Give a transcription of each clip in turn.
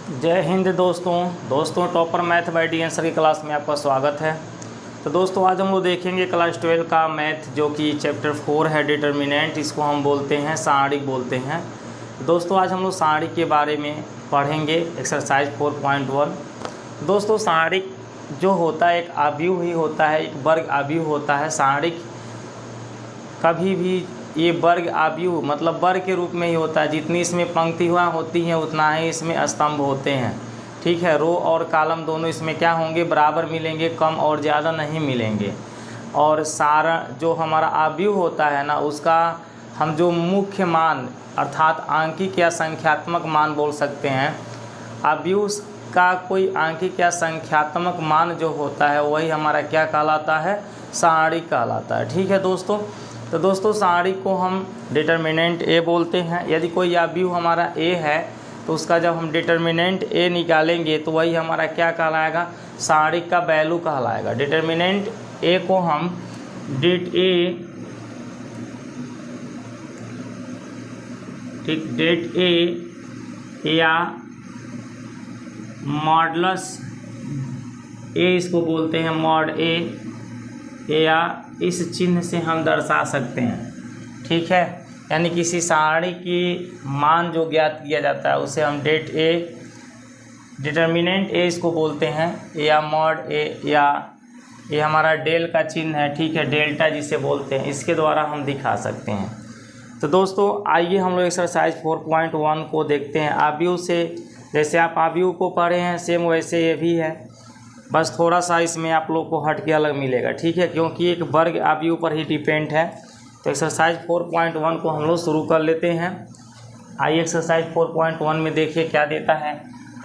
जय हिंद दोस्तों topper math bye D answer की क्लास में आपका स्वागत है। तो दोस्तों आज हम लोग देखेंगे क्लास 12 का मैथ जो कि चैप्टर 4 है डिटर्मिनेंट। इसको हम बोलते हैं सारणिक बोलते हैं। दोस्तों आज हम लोग सारणिक के बारे में पढ़ेंगे एक्सरसाइज 4.1। दोस्तों सारणिक जो होता है एक आव्यूह ही होता है, एक वर्ग आव्यूह होता है। सारणिक कभी भी ये वर्ग आव्यूह मतलब वर्ग के रूप में ही होता है। जितनी इसमें पंक्तियाँ होती हैं उतना ही इसमें स्तंभ होते हैं। ठीक है, रो और कॉलम दोनों इसमें क्या होंगे, बराबर मिलेंगे, कम और ज़्यादा नहीं मिलेंगे। और सारा जो हमारा आव्यूह होता है ना, उसका हम जो मुख्य मान अर्थात आंकिक या संख्यात्मक मान बोल सकते हैं। आव्यूह का कोई आंकिक या संख्यात्मक मान जो होता है वही हमारा क्या कहलाता है, सारणिक कहलाता है। ठीक है दोस्तों, तो दोस्तों सारणिक को हम डिटर्मिनेंट ए बोलते हैं। यदि कोई आव्यूह हमारा ए है तो उसका जब हम डिटर्मिनेंट ए निकालेंगे तो वही हमारा क्या कहलाएगा, सारणिक का वैल्यू कहलाएगा। डिटर्मिनेंट ए को हम डिट ए, ठीक, डिट ए या मॉडलस ए इसको बोलते हैं, मॉड ए, या इस चिन्ह से हम दर्शा सकते हैं। ठीक है, यानी किसी सारणी की मान जो ज्ञात किया जाता है उसे हम डेट ए, डिटर्मिनेंट ए इसको बोलते हैं, या मॉड ए, या ये हमारा डेल का चिन्ह है। ठीक है, डेल्टा जिसे बोलते हैं, इसके द्वारा हम दिखा सकते हैं। तो दोस्तों आइए हम लोग एक्सरसाइज 4.1 को देखते हैं। आव्यूह से जैसे आप आव्यूह को पढ़े हैं सेम वैसे ये भी है, बस थोड़ा सा इसमें आप लोग को हट के अलग मिलेगा। ठीक है, क्योंकि एक वर्ग आव्यूह पर ही डिपेंड है। तो एक्सरसाइज 4.1 को हम लोग शुरू कर लेते हैं। आइए एक्सरसाइज 4.1 में देखिए क्या देता है।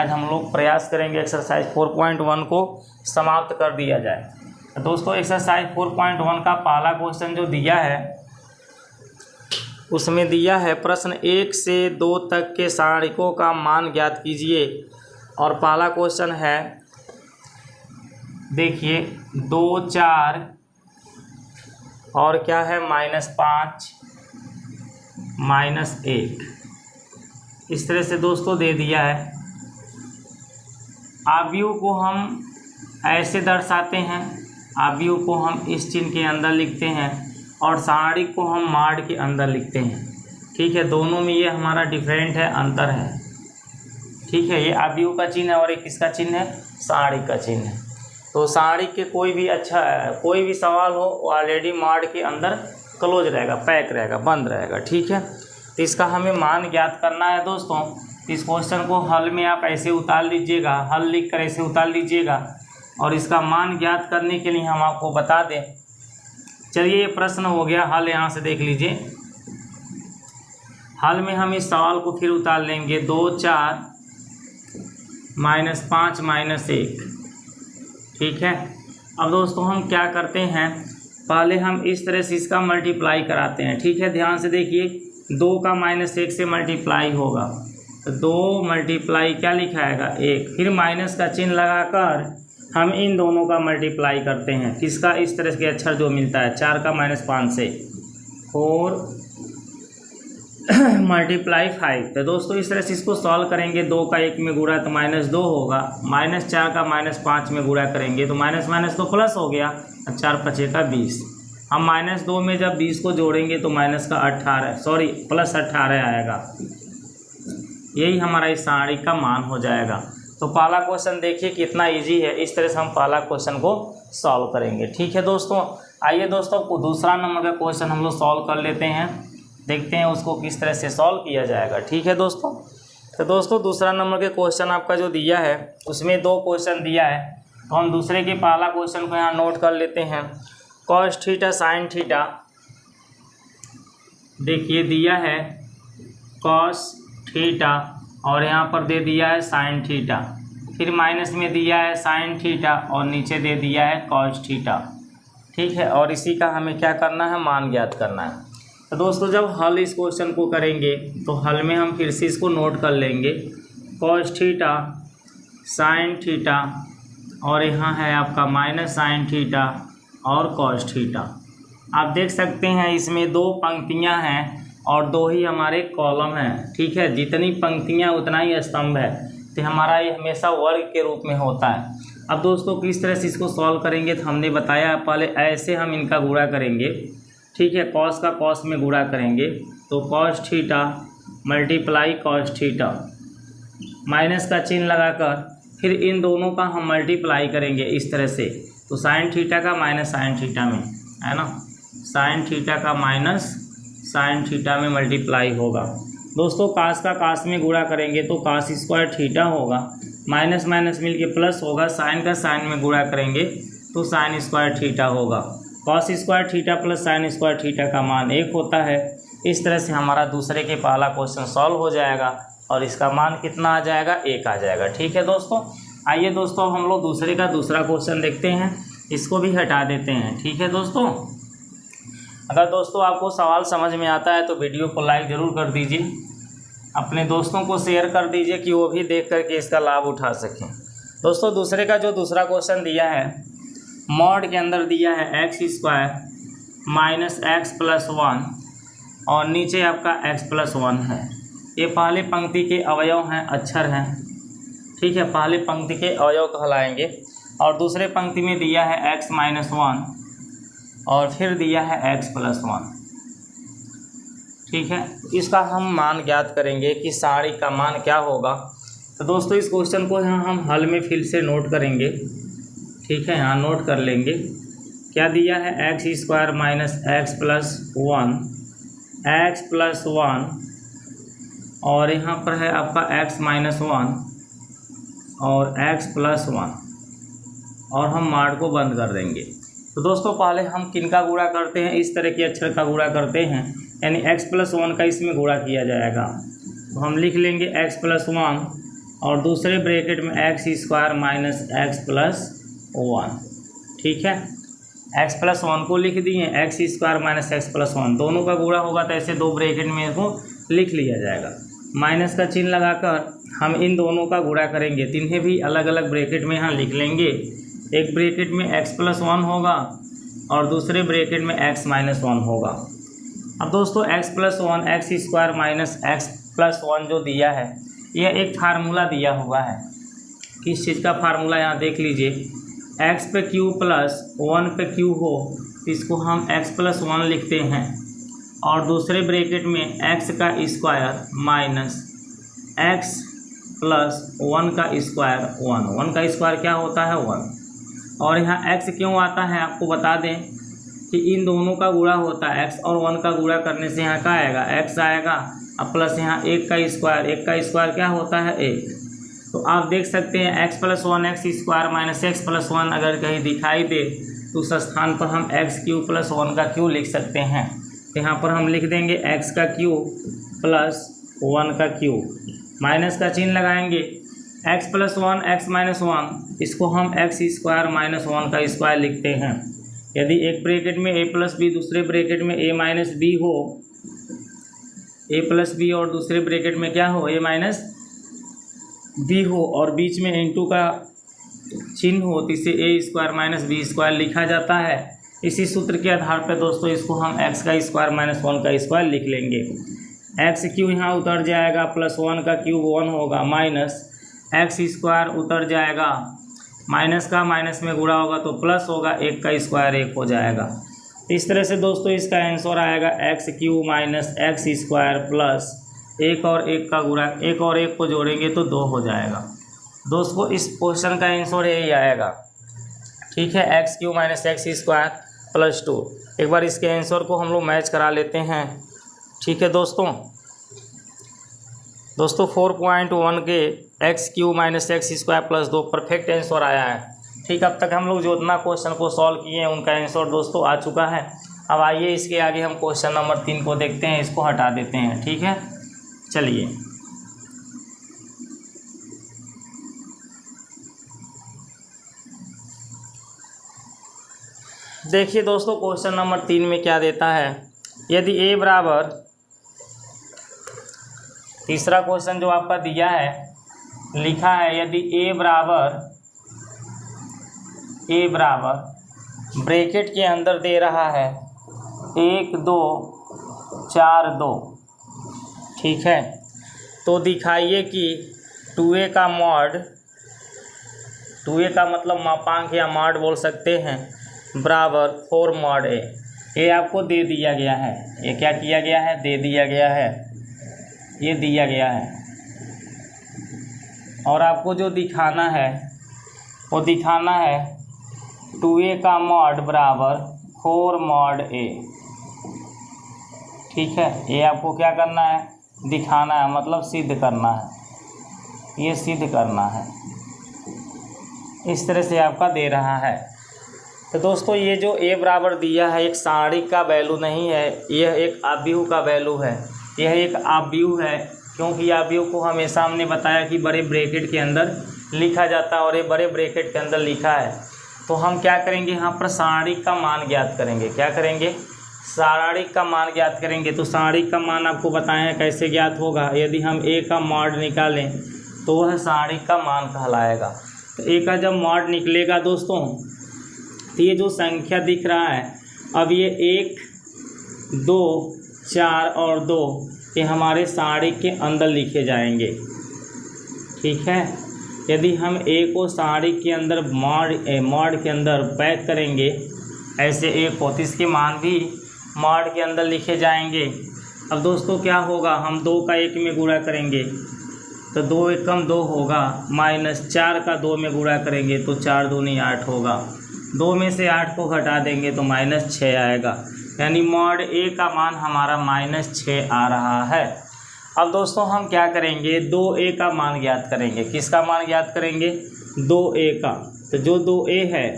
आज हम लोग प्रयास करेंगे एक्सरसाइज 4.1 को समाप्त कर दिया जाए। तो दोस्तों एक्सरसाइज 4.1 का पहला क्वेश्चन जो दिया है उसमें दिया है प्रश्न 1 से 2 तक के सारणिकों का मान ज्ञात कीजिए। और पहला क्वेश्चन है, देखिए 2 4 और क्या है -5 -1, इस तरह से दोस्तों दे दिया है। आव्यूह को हम ऐसे दर्शाते हैं, आव्यूह को हम इस चिन्ह के अंदर लिखते हैं और सारणिक को हम माड के अंदर लिखते हैं। ठीक है, दोनों में ये हमारा डिफरेंट है, अंतर है। ठीक है, ये आव्यूह का चिन्ह है और एक किसका चिन्ह है, सारणिक का चिन्ह है। तो सारणिक के कोई भी सवाल हो वो ऑलरेडी माड के अंदर क्लोज रहेगा, पैक रहेगा, बंद रहेगा। ठीक है, तो इसका हमें मान ज्ञात करना है दोस्तों। इस क्वेश्चन को हल में आप ऐसे उतार लीजिएगा, हल लिख कर ऐसे उतार लीजिएगा और इसका मान ज्ञात करने के लिए हम आपको बता दें। चलिए ये प्रश्न हो गया, हल यहाँ से देख लीजिए। हल में हम इस सवाल को फिर उतार लेंगे, 2 4 -5 -1। ठीक है, अब दोस्तों हम क्या करते हैं, पहले हम इस तरह से इसका मल्टीप्लाई कराते हैं। ठीक है, ध्यान से देखिए, 2 का -1 से मल्टीप्लाई होगा तो 2 मल्टीप्लाई क्या लिखाएगा, 1, फिर माइनस का चिन्ह लगाकर हम इन दोनों का मल्टीप्लाई करते हैं। किसका, इस तरह के अक्षर जो मिलता है 4 का -5 से 4 मल्टीप्लाई 5। तो दोस्तों इस तरह से इसको सॉल्व करेंगे। 2 का 1 में गुणा तो -2 होगा, -4 का -5 में गुणा करेंगे तो माइनस माइनस तो प्लस हो गया, 4 5 का 20। हम -2 में जब 20 को जोड़ेंगे तो प्लस 18 आएगा। यही हमारा इस सारणिक का मान हो जाएगा। तो पहला क्वेश्चन देखिए कितना इजी है, इस तरह से हम पहला क्वेश्चन को सॉल्व करेंगे। ठीक है दोस्तों, आइए दोस्तों दूसरा नंबर का क्वेश्चन हम लोग सॉल्व कर लेते हैं, देखते हैं उसको किस तरह से सॉल्व किया जाएगा। ठीक है दोस्तों, तो दोस्तों दूसरा नंबर के क्वेश्चन आपका जो दिया है उसमें 2 क्वेश्चन दिया है। तो हम दूसरे के पहला क्वेश्चन को यहाँ नोट कर लेते हैं। cos थीटा sin थीटा, देखिए दिया है cos थीटा और यहाँ पर दे दिया है sin थीटा, फिर माइनस में दिया है sin थीटा और नीचे दे दिया है cos थीटा। ठीक है, और इसी का हमें क्या करना है, मान ज्ञात करना है। तो दोस्तों जब हल इस क्वेश्चन को करेंगे तो हल में हम फिर से इसको नोट कर लेंगे, cos थीटा sin थीटा और यहाँ है आपका -sin थीटा और cos थीटा। आप देख सकते हैं इसमें 2 पंक्तियाँ हैं और 2 ही हमारे कॉलम हैं। ठीक है, जितनी पंक्तियाँ उतना ही स्तंभ है। तो हमारा ये हमेशा वर्ग के रूप में होता है। अब दोस्तों किस तरह से इसको सॉल्व करेंगे, तो हमने बताया पहले ऐसे हम इनका गुणा करेंगे, ठीक है। कॉस का कॉस में गुणा करेंगे तो cos theta multiply cos theta, minus का चिन्ह लगाकर फिर इन दोनों का हम मल्टीप्लाई करेंगे इस तरह से। तो साइन थीटा का माइनस साइन थीटा में, है ना, साइन थीटा का माइनस साइन थीटा में मल्टीप्लाई होगा। दोस्तों कास का कास में गुणा करेंगे तो कास स्क्वायर थीटा होगा, माइनस माइनस मिल के प्लस होगा। साइन का साइन में गुणा करेंगे तो साइन स्क्वायर थीटा होगा। Cos square theta plus sine square theta का मान 1 होता है। इस तरह से हमारा दूसरे के पहला क्वेश्चन सॉल्व हो जाएगा और इसका मान कितना आ जाएगा, 1 आ जाएगा। ठीक है दोस्तों, आइए दोस्तों अब हम लोग दूसरे का दूसरा क्वेश्चन देखते हैं, इसको भी हटा देते हैं। ठीक है दोस्तों, अगर दोस्तों आपको सवाल समझ में आता है तो वीडियो को लाइक ज़रूर कर दीजिए, अपने दोस्तों को शेयर कर दीजिए कि वो भी देख करके इसका लाभ उठा सकें। दोस्तों दूसरे का जो दूसरा क्वेश्चन दिया है, मॉड के अंदर दिया है x square minus x plus 1 और नीचे आपका एक्स प्लस 1 है। ये पहले पंक्ति के अवयव हैं, अक्षर हैं, ठीक है, पहले पंक्ति के अवयव कहलाएंगे। और दूसरे पंक्ति में दिया है एक्स माइनस 1 और फिर दिया है एक्स प्लस 1, ठीक है। इसका हम मान ज्ञात करेंगे कि सारी का मान क्या होगा। तो दोस्तों इस क्वेश्चन को यहाँ हम हल में फिर से नोट करेंगे, ठीक है, यहाँ नोट कर लेंगे। क्या दिया है, x square minus x plus 1, x plus 1 और यहाँ पर है आपका एक्स माइनस 1 और एक्स प्लस 1 और हम मार्ड को बंद कर देंगे। तो दोस्तों पहले हम किन का गुणा करते हैं, इस तरह के अक्षर का गुणा करते हैं, यानी x प्लस 1 का इसमें गुणा किया जाएगा। तो हम लिख लेंगे x प्लस 1 और दूसरे ब्रैकेट में x square minus x plus 1, ठीक है। x प्लस 1 को लिख दिए, x square minus x plus 1 दोनों का गुणा होगा तो ऐसे दो ब्रैकेट में इसको लिख लिया जाएगा। माइनस का चिन्ह लगाकर हम इन दोनों का गुणा करेंगे, तो इन्हें भी अलग अलग ब्रैकेट में यहाँ लिख लेंगे। एक ब्रैकेट में x प्लस 1 होगा और दूसरे ब्रैकेट में x माइनस 1 होगा। अब दोस्तों x plus 1 x square minus x plus 1 जो दिया है, यह एक फार्मूला दिया हुआ है। किस चीज़ का फार्मूला, यहाँ देख लीजिए, x पे q प्लस 1 पे q हो तो इसको हम x प्लस 1 लिखते हैं और दूसरे ब्रैकेट में x का स्क्वायर माइनस x प्लस 1 का स्क्वायर 1 का स्क्वायर क्या होता है, 1। और यहाँ x क्यों आता है, आपको बता दें कि इन दोनों का गुणा होता है, x और 1 का गुणा करने से यहाँ क्या आएगा, x आएगा, अब प्लस यहाँ 1 का स्क्वायर क्या होता है, 1। तो आप देख सकते हैं x plus 1 x square minus x plus 1 अगर कहीं दिखाई दे तो उस स्थान पर हम एक्स क्यू प्लस 1 का क्यू लिख सकते हैं। तो यहाँ पर हम लिख देंगे x का क्यू प्लस 1 का क्यू, माइनस का चिन्ह लगाएंगे, x प्लस 1 एक्स माइनस 1 इसको हम एक्स स्क्वायर माइनस 1 का स्क्वायर लिखते हैं। यदि एक ब्रैकेट में a प्लस बी दूसरे ब्रैकेट में a माइनस बी हो, a प्लस बी और दूसरे ब्रैकेट में क्या हो, a माइनस बी हो और बीच में इंटू का चिन्ह हो, तो इसे a square minus b square लिखा जाता है। इसी सूत्र के आधार पर दोस्तों इसको हम x का स्क्वायर माइनस 1 का स्क्वायर लिख लेंगे। x क्यू यहाँ उतर जाएगा, प्लस 1 का क्यूब 1 होगा, माइनस एक्स स्क्वायर उतर जाएगा, माइनस का माइनस में गुणा होगा तो प्लस होगा, 1 का स्क्वायर 1 हो जाएगा। इस तरह से दोस्तों इसका आंसर आएगा x Q minus x square plus 1 और 1 का गुणा, 1 और 1 को जोड़ेंगे तो 2 हो जाएगा। दोस्तों इस क्वेश्चन का आंसर यही आएगा, ठीक है, x Q minus x square plus 2। एक बार इसके आंसर को हम लोग मैच करा लेते हैं, ठीक है दोस्तों। 4.1 के x Q minus x square plus 2 perfect answer आया है। ठीक, अब तक हम लोग जो उतना क्वेश्चन को सॉल्व किए हैं उनका आंसर दोस्तों आ चुका है। अब आइए इसके आगे हम क्वेश्चन नंबर 3 को देखते हैं, इसको हटा देते हैं, ठीक है। चलिए देखिए दोस्तों क्वेश्चन नंबर 3 में क्या देता है, यदि a बराबर, तीसरा क्वेश्चन जो आपका दिया है लिखा है, यदि a बराबर ब्रैकेट के अंदर दे रहा है 1 2 4 2, ठीक है, तो दिखाइए कि 2a का मॉड, 2a का मतलब मापांक या मॉड बोल सकते हैं, बराबर 4 मॉड a। ये आपको दे दिया गया है, ये क्या किया गया है, दे दिया गया है, ये दिया गया है। और आपको जो दिखाना है वो दिखाना है 2a का मॉड बराबर 4 मॉड a। ठीक है, ये आपको क्या करना है, दिखाना है, मतलब सिद्ध करना है, ये सिद्ध करना है। इस तरह से आपका दे रहा है। तो दोस्तों ये जो a बराबर दिया है एक सारणिक का वैल्यू नहीं है, यह एक आव्यूह का वैल्यू है। यह एक आव्यूह है क्योंकि आव्यूह को हमेशा हमने बताया कि बड़े ब्रैकेट के अंदर लिखा जाता है और ये बड़े ब्रैकेट के अंदर लिखा है। तो हम क्या करेंगे, यहाँ पर सारणिक का मान ज्ञात करेंगे। क्या करेंगे, सारणिक का मान ज्ञात करेंगे। तो सारणिक का मान आपको बताएं कैसे ज्ञात होगा। यदि हम a का मॉड निकालें तो वह सारणिक का मान कहलाएगा। तो a का जब मॉड निकलेगा दोस्तों, तो ये जो संख्या दिख रहा है, अब ये 1, 2, 4 और 2 ये हमारे सारणिक के अंदर लिखे जाएंगे। ठीक है, यदि हम a को सारणिक के अंदर मॉड के अंदर पैक करेंगे ऐसे a को, तो इसके मान भी मॉड के अंदर लिखे जाएंगे। अब दोस्तों क्या होगा, हम 2 का 1 में गुणा करेंगे तो 2 एकम 2 होगा, माइनस 4 का 2 में गुणा करेंगे तो 4 दूनी 8 होगा, 2 में से 8 को घटा देंगे तो -6 आएगा। यानी मॉड a का मान हमारा -6 आ रहा है। अब दोस्तों हम क्या करेंगे, 2a का मान ज्ञात करेंगे। किसका मान ज्ञात करेंगे, 2a का। तो जो 2a है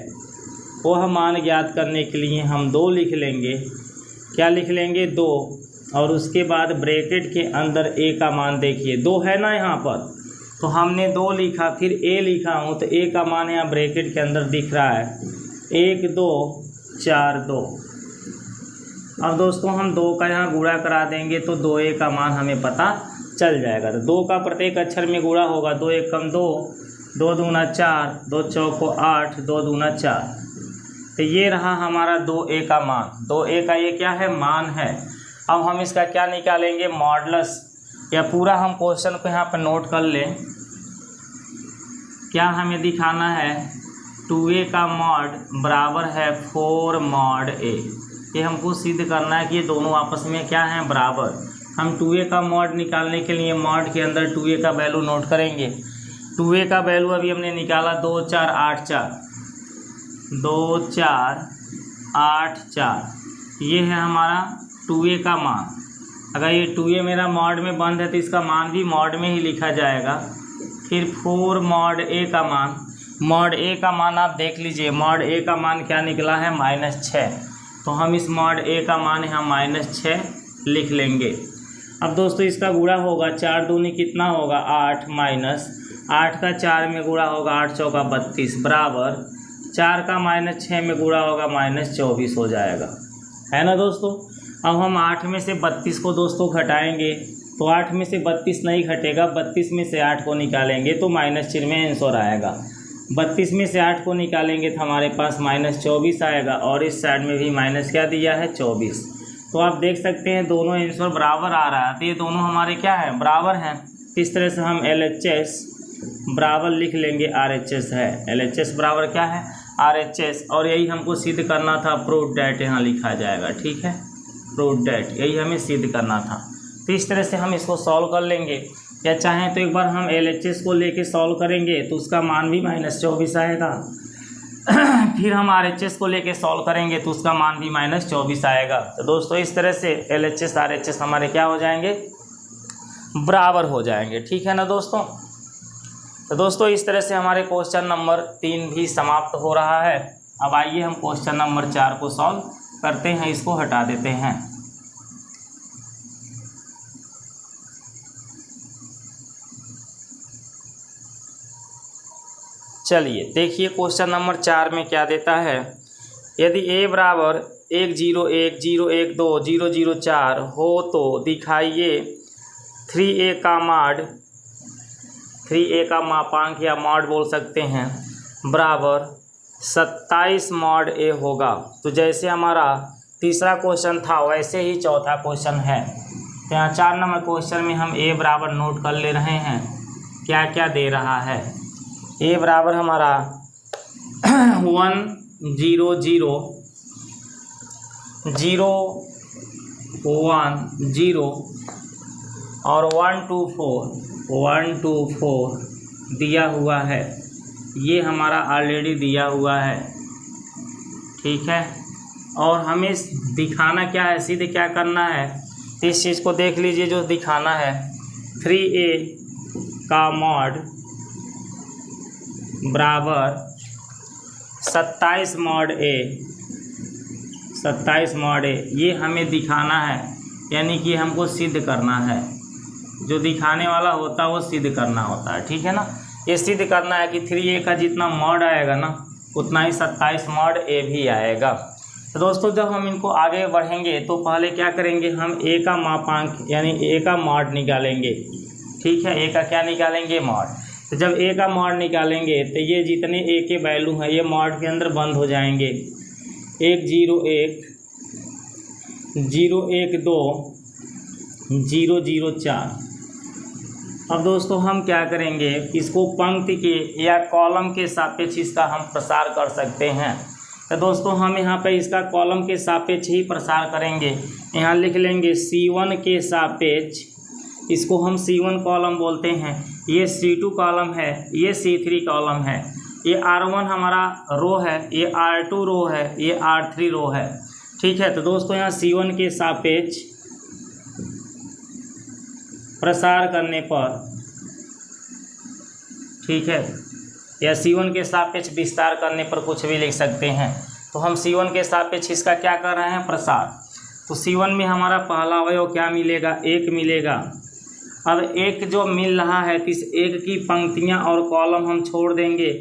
वह मान ज्ञात करने के लिए हम 2 लिख लेंगे। क्या लिख लेंगे, 2, और उसके बाद ब्रैकेट के अंदर a का मान देखिए 2 है ना यहाँ पर, तो हमने 2 लिखा, फिर a लिखा हूँ तो a का मान यहाँ ब्रैकेट के अंदर दिख रहा है 1, 2, 4, 2। अब दोस्तों हम 2 का यहाँ गुणा करा देंगे तो 2a का मान हमें पता चल जाएगा। तो 2 का प्रत्येक अक्षर में गुणा होगा, 2 एकम 2, 2 दूना 4, 2 चौको 8, 2 दूना 4। तो ये रहा हमारा 2a का मान। 2a का ये क्या है, मान है। अब हम इसका क्या निकालेंगे, मॉडलस, या पूरा हम क्वेश्चन को यहाँ पर नोट कर लें। क्या हमें दिखाना है, 2a का मॉड बराबर है 4 मॉड a। ये हमको सिद्ध करना है कि ये दोनों आपस में क्या हैं, बराबर। हम 2a का मॉड निकालने के लिए मॉड के अंदर 2a का वैल्यू नोट करेंगे। 2a का वैल्यू अभी हमने निकाला 2, 4, 8, 4, 2, 4, 8, 4। ये है हमारा 2a का मान। अगर ये 2a मेरा मॉड में बंद है तो इसका मान भी मॉड में ही लिखा जाएगा। फिर 4 मॉड a का मान, मॉड a का मान आप देख लीजिए, मॉड a का मान क्या निकला है, -6। तो हम इस मॉड a का मान यहाँ -6 लिख लेंगे। अब दोस्तों इसका गुणा होगा, 4 दूनी कितना होगा 8, माइनस 8 का 4 में गुणा होगा 8 चौका 32, बराबर 4 का -6 में गुणा होगा -24 हो जाएगा, है ना दोस्तों। अब हम 8 में से 32 को दोस्तों घटाएंगे तो 8 में से 32 नहीं घटेगा, 32 में से 8 को निकालेंगे तो -4 में आंसर आएगा। 32 में से 8 को निकालेंगे तो हमारे पास -24 आएगा, और इस साइड में भी माइनस क्या दिया है, 24। तो आप देख सकते हैं दोनों आंसर बराबर आ रहा है। तो ये दोनों हमारे क्या है, बराबर हैं। इस तरह से हम LHS बराबर लिख लेंगे RHS है। LHS बराबर क्या है, RHS। और यही हमको सिद्ध करना था, प्रूव डैट यहाँ लिखा जाएगा। ठीक है, प्रूव डैट, यही हमें सिद्ध करना था। तो इस तरह से हम इसको सॉल्व कर लेंगे, या चाहें तो एक बार हम LHS को लेके सॉल्व करेंगे तो उसका मान भी -24 आएगा। फिर हम RHS को लेके सॉल्व करेंगे तो उसका मान भी -24 आएगा। तो दोस्तों इस तरह से LHS RHS हमारे क्या हो जाएंगे, बराबर हो जाएंगे। ठीक है ना दोस्तों। तो दोस्तों इस तरह से हमारे क्वेश्चन नंबर 3 भी समाप्त हो रहा है। अब आइए हम क्वेश्चन नंबर 4 को सॉल्व करते हैं, इसको हटा देते हैं। चलिए देखिए क्वेश्चन नंबर 4 में क्या देता है। यदि a बराबर 1, 0, 1, 0, 1, 2, 0, 0, 4 हो तो दिखाइए 3a का मॉड, 3a का मापांक या मॉड बोल सकते हैं, बराबर 27 मॉड a होगा। तो जैसे हमारा तीसरा क्वेश्चन था वैसे ही चौथा क्वेश्चन है। तो यहाँ 4 नंबर क्वेश्चन में हम a बराबर नोट कर ले रहे हैं। क्या क्या दे रहा है। ए बराबर हमारा 1 0 0 0 1 0 और 1 2 4 दिया हुआ है। ये हमारा ऑलरेडी दिया हुआ है, ठीक है। और हमें दिखाना क्या है, सीधे क्या करना है, तो इस चीज़ को देख लीजिए जो दिखाना है। 3a का मॉड बराबर 27 मॉड a, 27 मॉड a, ये हमें दिखाना है, यानी कि हमको सिद्ध करना है। जो दिखाने वाला होता है वो सिद्ध करना होता है, ठीक है ना। ये सिद्ध करना है कि 3a का जितना मॉड आएगा ना उतना ही 27 मॉड a भी आएगा। तो दोस्तों जब हम इनको आगे बढ़ेंगे तो पहले क्या करेंगे, हम a का मापांक यानी a का मॉड निकालेंगे, ठीक है। a का क्या निकालेंगे, मॉड। तो जब a का मॉड निकालेंगे तो ये जितने a के वैल्यू हैं ये मॉड के अंदर बंद हो जाएंगे। 1 0 1 0 1 2 0 0 4। अब दोस्तों हम क्या करेंगे, इसको पंक्ति के या कॉलम के सापेक्ष इसका हम प्रसार कर सकते हैं। तो दोस्तों हम यहाँ पे इसका कॉलम के सापेक्ष ही प्रसार करेंगे। यहाँ लिख लेंगे C1 के सापेक्ष, इसको हम C1 कॉलम बोलते हैं। ये C2 कॉलम है, ये C3 कॉलम है, ये R1 हमारा रो है, ये R2 रो है, ये R3 रो है, ठीक है। तो दोस्तों यहाँ C1 के सापेक्ष प्रसार करने पर, ठीक है, या C1 के सापेक्ष विस्तार करने पर कुछ भी लिख सकते हैं। तो हम C1 के सापेक्ष इसका क्या कर रहे हैं, प्रसार। तो C1 में हमारा पहला अवयव क्या मिलेगा, 1 मिलेगा। अब 1 जो मिल रहा है तो इस 1 की पंक्तियां और कॉलम हम छोड़ देंगे।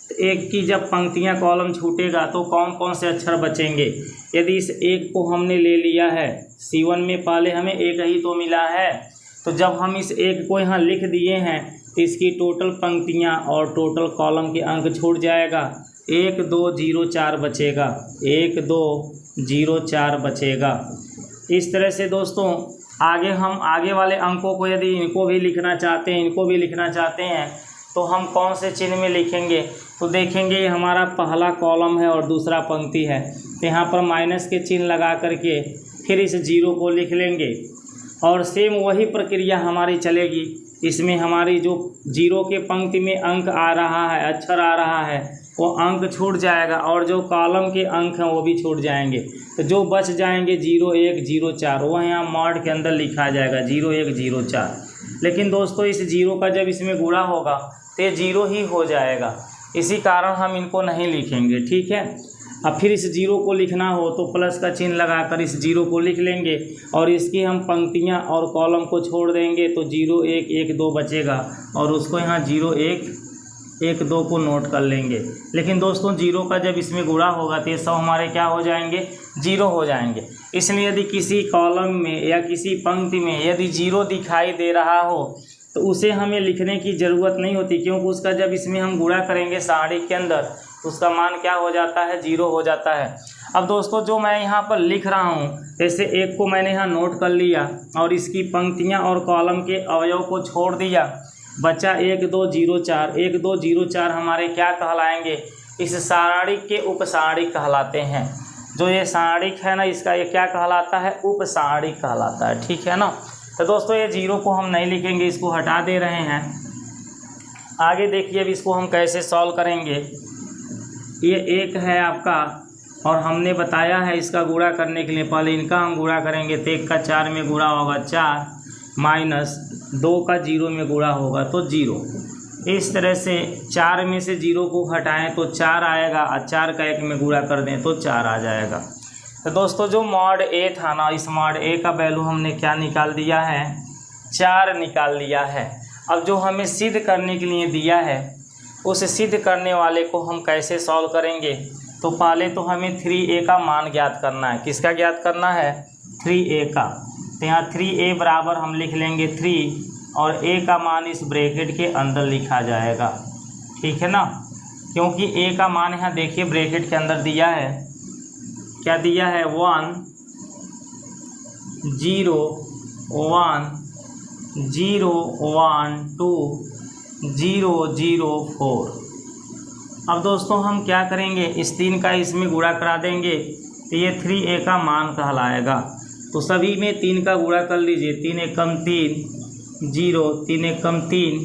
तो 1 की जब पंक्तियां कॉलम छूटेगा तो कौन कौन से अक्षर बचेंगे। यदि इस 1 को हमने ले लिया है, C1 में पहले हमें 1 ही तो मिला है, तो जब हम इस 1 को यहाँ लिख दिए हैं तो इसकी टोटल पंक्तियाँ और टोटल कॉलम के अंक छूट जाएगा। 1 2 0 4 बचेगा, 1 2 0 4 बचेगा। इस तरह से दोस्तों आगे हम आगे वाले अंकों को यदि इनको भी लिखना चाहते हैं, इनको भी लिखना चाहते हैं तो हम कौन से चिन्ह में लिखेंगे। तो देखेंगे ये हमारा पहला कॉलम है और दूसरा पंक्ति है, तो यहाँ पर माइनस के चिन्ह लगा करके फिर इस 0 को लिख लेंगे। और सेम वही प्रक्रिया हमारी चलेगी। इसमें हमारी जो 0 के पंक्ति में अंक आ रहा है, अक्षर आ रहा है, वो अंक छूट जाएगा और जो कॉलम के अंक हैं वो भी छूट जाएंगे। तो जो बच जाएंगे 0 1 0 4 वह यहाँ मॉड के अंदर लिखा जाएगा 0 1 0 4। लेकिन दोस्तों इस 0 का जब इसमें गुणा होगा तो ये 0 ही हो जाएगा, इसी कारण हम इनको नहीं लिखेंगे, ठीक है। अब फिर इस 0 को लिखना हो तो प्लस का चिन्ह लगाकर इस 0 को लिख लेंगे और इसकी हम पंक्तियां और कॉलम को छोड़ देंगे तो 0 1 1 2 बचेगा और उसको यहाँ 0 1 1 2 को नोट कर लेंगे। लेकिन दोस्तों 0 का जब इसमें गुणा होगा तो ये सब हमारे क्या हो जाएंगे, 0 हो जाएंगे। इसलिए यदि किसी कॉलम में या किसी पंक्ति में यदि 0 दिखाई दे रहा हो तो उसे हमें लिखने की ज़रूरत नहीं होती, क्योंकि उसका जब इसमें हम गुणा करेंगे सारणी के अंदर उसका मान क्या हो जाता है, 0 हो जाता है। अब दोस्तों जो मैं यहाँ पर लिख रहा हूँ, जैसे 1 को मैंने यहाँ नोट कर लिया और इसकी पंक्तियाँ और कॉलम के अवयव को छोड़ दिया, बचा 1 2 0 4। 1 2 0 4 हमारे क्या कहलाएंगे, इस सारणी के उपसारणिक कहलाते हैं। जो ये सारणिक है ना, इसका ये क्या कहलाता है, उपसारणिक कहलाता है, ठीक है ना। तो दोस्तों ये 0 को हम नहीं लिखेंगे, इसको हटा दे रहे हैं। आगे देखिए अब इसको हम कैसे सॉल्व करेंगे। ये 1 है आपका और हमने बताया है इसका गुणा करने के लिए, पहले इनका हम गुणा करेंगे तो 1 का 4 में गुणा होगा 4 माइनस 2 का 0 में गुणा होगा तो 0। इस तरह से 4 में से 0 को हटाएं तो 4 आएगा और 4 का 1 में गुणा कर दें तो 4 आ जाएगा। तो दोस्तों जो मॉड ए था ना, इस मॉड ए का वैल्यू हमने क्या निकाल दिया है, 4 निकाल लिया है। अब जो हमें सिद्ध करने के लिए दिया है उस सिद्ध करने वाले को हम कैसे सॉल्व करेंगे। तो पहले तो हमें 3a का मान ज्ञात करना है। किसका ज्ञात करना है, 3a का। तो यहाँ 3a बराबर हम लिख लेंगे 3 और a का मान इस ब्रैकेट के अंदर लिखा जाएगा, ठीक है ना। क्योंकि a का मान यहाँ देखिए ब्रैकेट के अंदर दिया है, क्या दिया है, 1 0 1 0 1 2 004। अब दोस्तों हम क्या करेंगे, इस 3 का इसमें गुणा करा देंगे तो ये 3a का मान कहलाएगा। तो सभी में 3 का गुणा कर लीजिए, 3 एकम 3 0, 3 एकम 3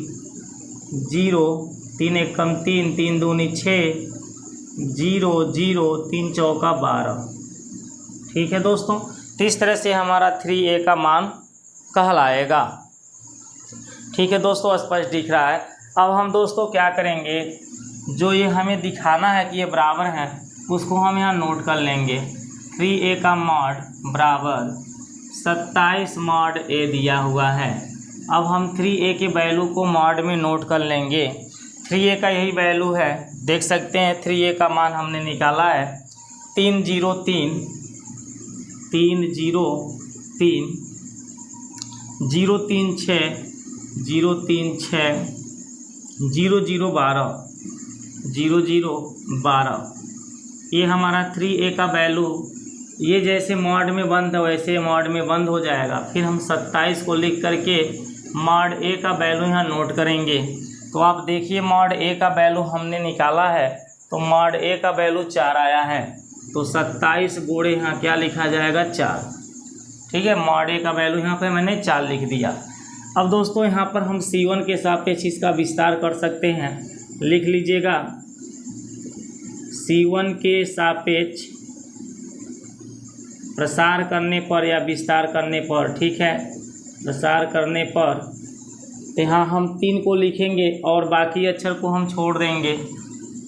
0, 3 एकम 3, 3 दूनी 6 0 0, 3 चौका 12। ठीक है दोस्तों, तो इस तरह से हमारा 3a का मान कहलाएगा। ठीक है दोस्तों, स्पष्ट दिख रहा है। अब हम दोस्तों क्या करेंगे, जो ये हमें दिखाना है कि ये बराबर है उसको हम यहाँ नोट कर लेंगे। 3a का मॉड बराबर 27 मॉड a दिया हुआ है। अब हम 3a के वैल्यू को मॉड में नोट कर लेंगे। 3a का यही वैल्यू है, देख सकते हैं 3a का मान हमने निकाला है 303 303 036 036 0012 0012। ये हमारा 3a का वैल्यू, ये जैसे मॉड में बंद है वैसे मॉड में बंद हो जाएगा। फिर हम 27 को लिख करके मॉड a का वैल्यू यहाँ नोट करेंगे। तो आप देखिए मॉड a का वैल्यू हमने निकाला है, तो मॉड a का वैल्यू 4 आया है। तो 27 गुणे यहाँ क्या लिखा जाएगा 4। ठीक है, मॉड a का वैल्यू यहाँ पे मैंने 4 लिख दिया। अब दोस्तों यहाँ पर हम C1 के सापेक्ष इसका विस्तार कर सकते हैं। लिख लीजिएगा, C1 के सापेक्ष प्रसार करने पर या विस्तार करने पर, ठीक है, प्रसार करने पर तो यहाँ हम 3 को लिखेंगे और बाकी अक्षर को हम छोड़ देंगे।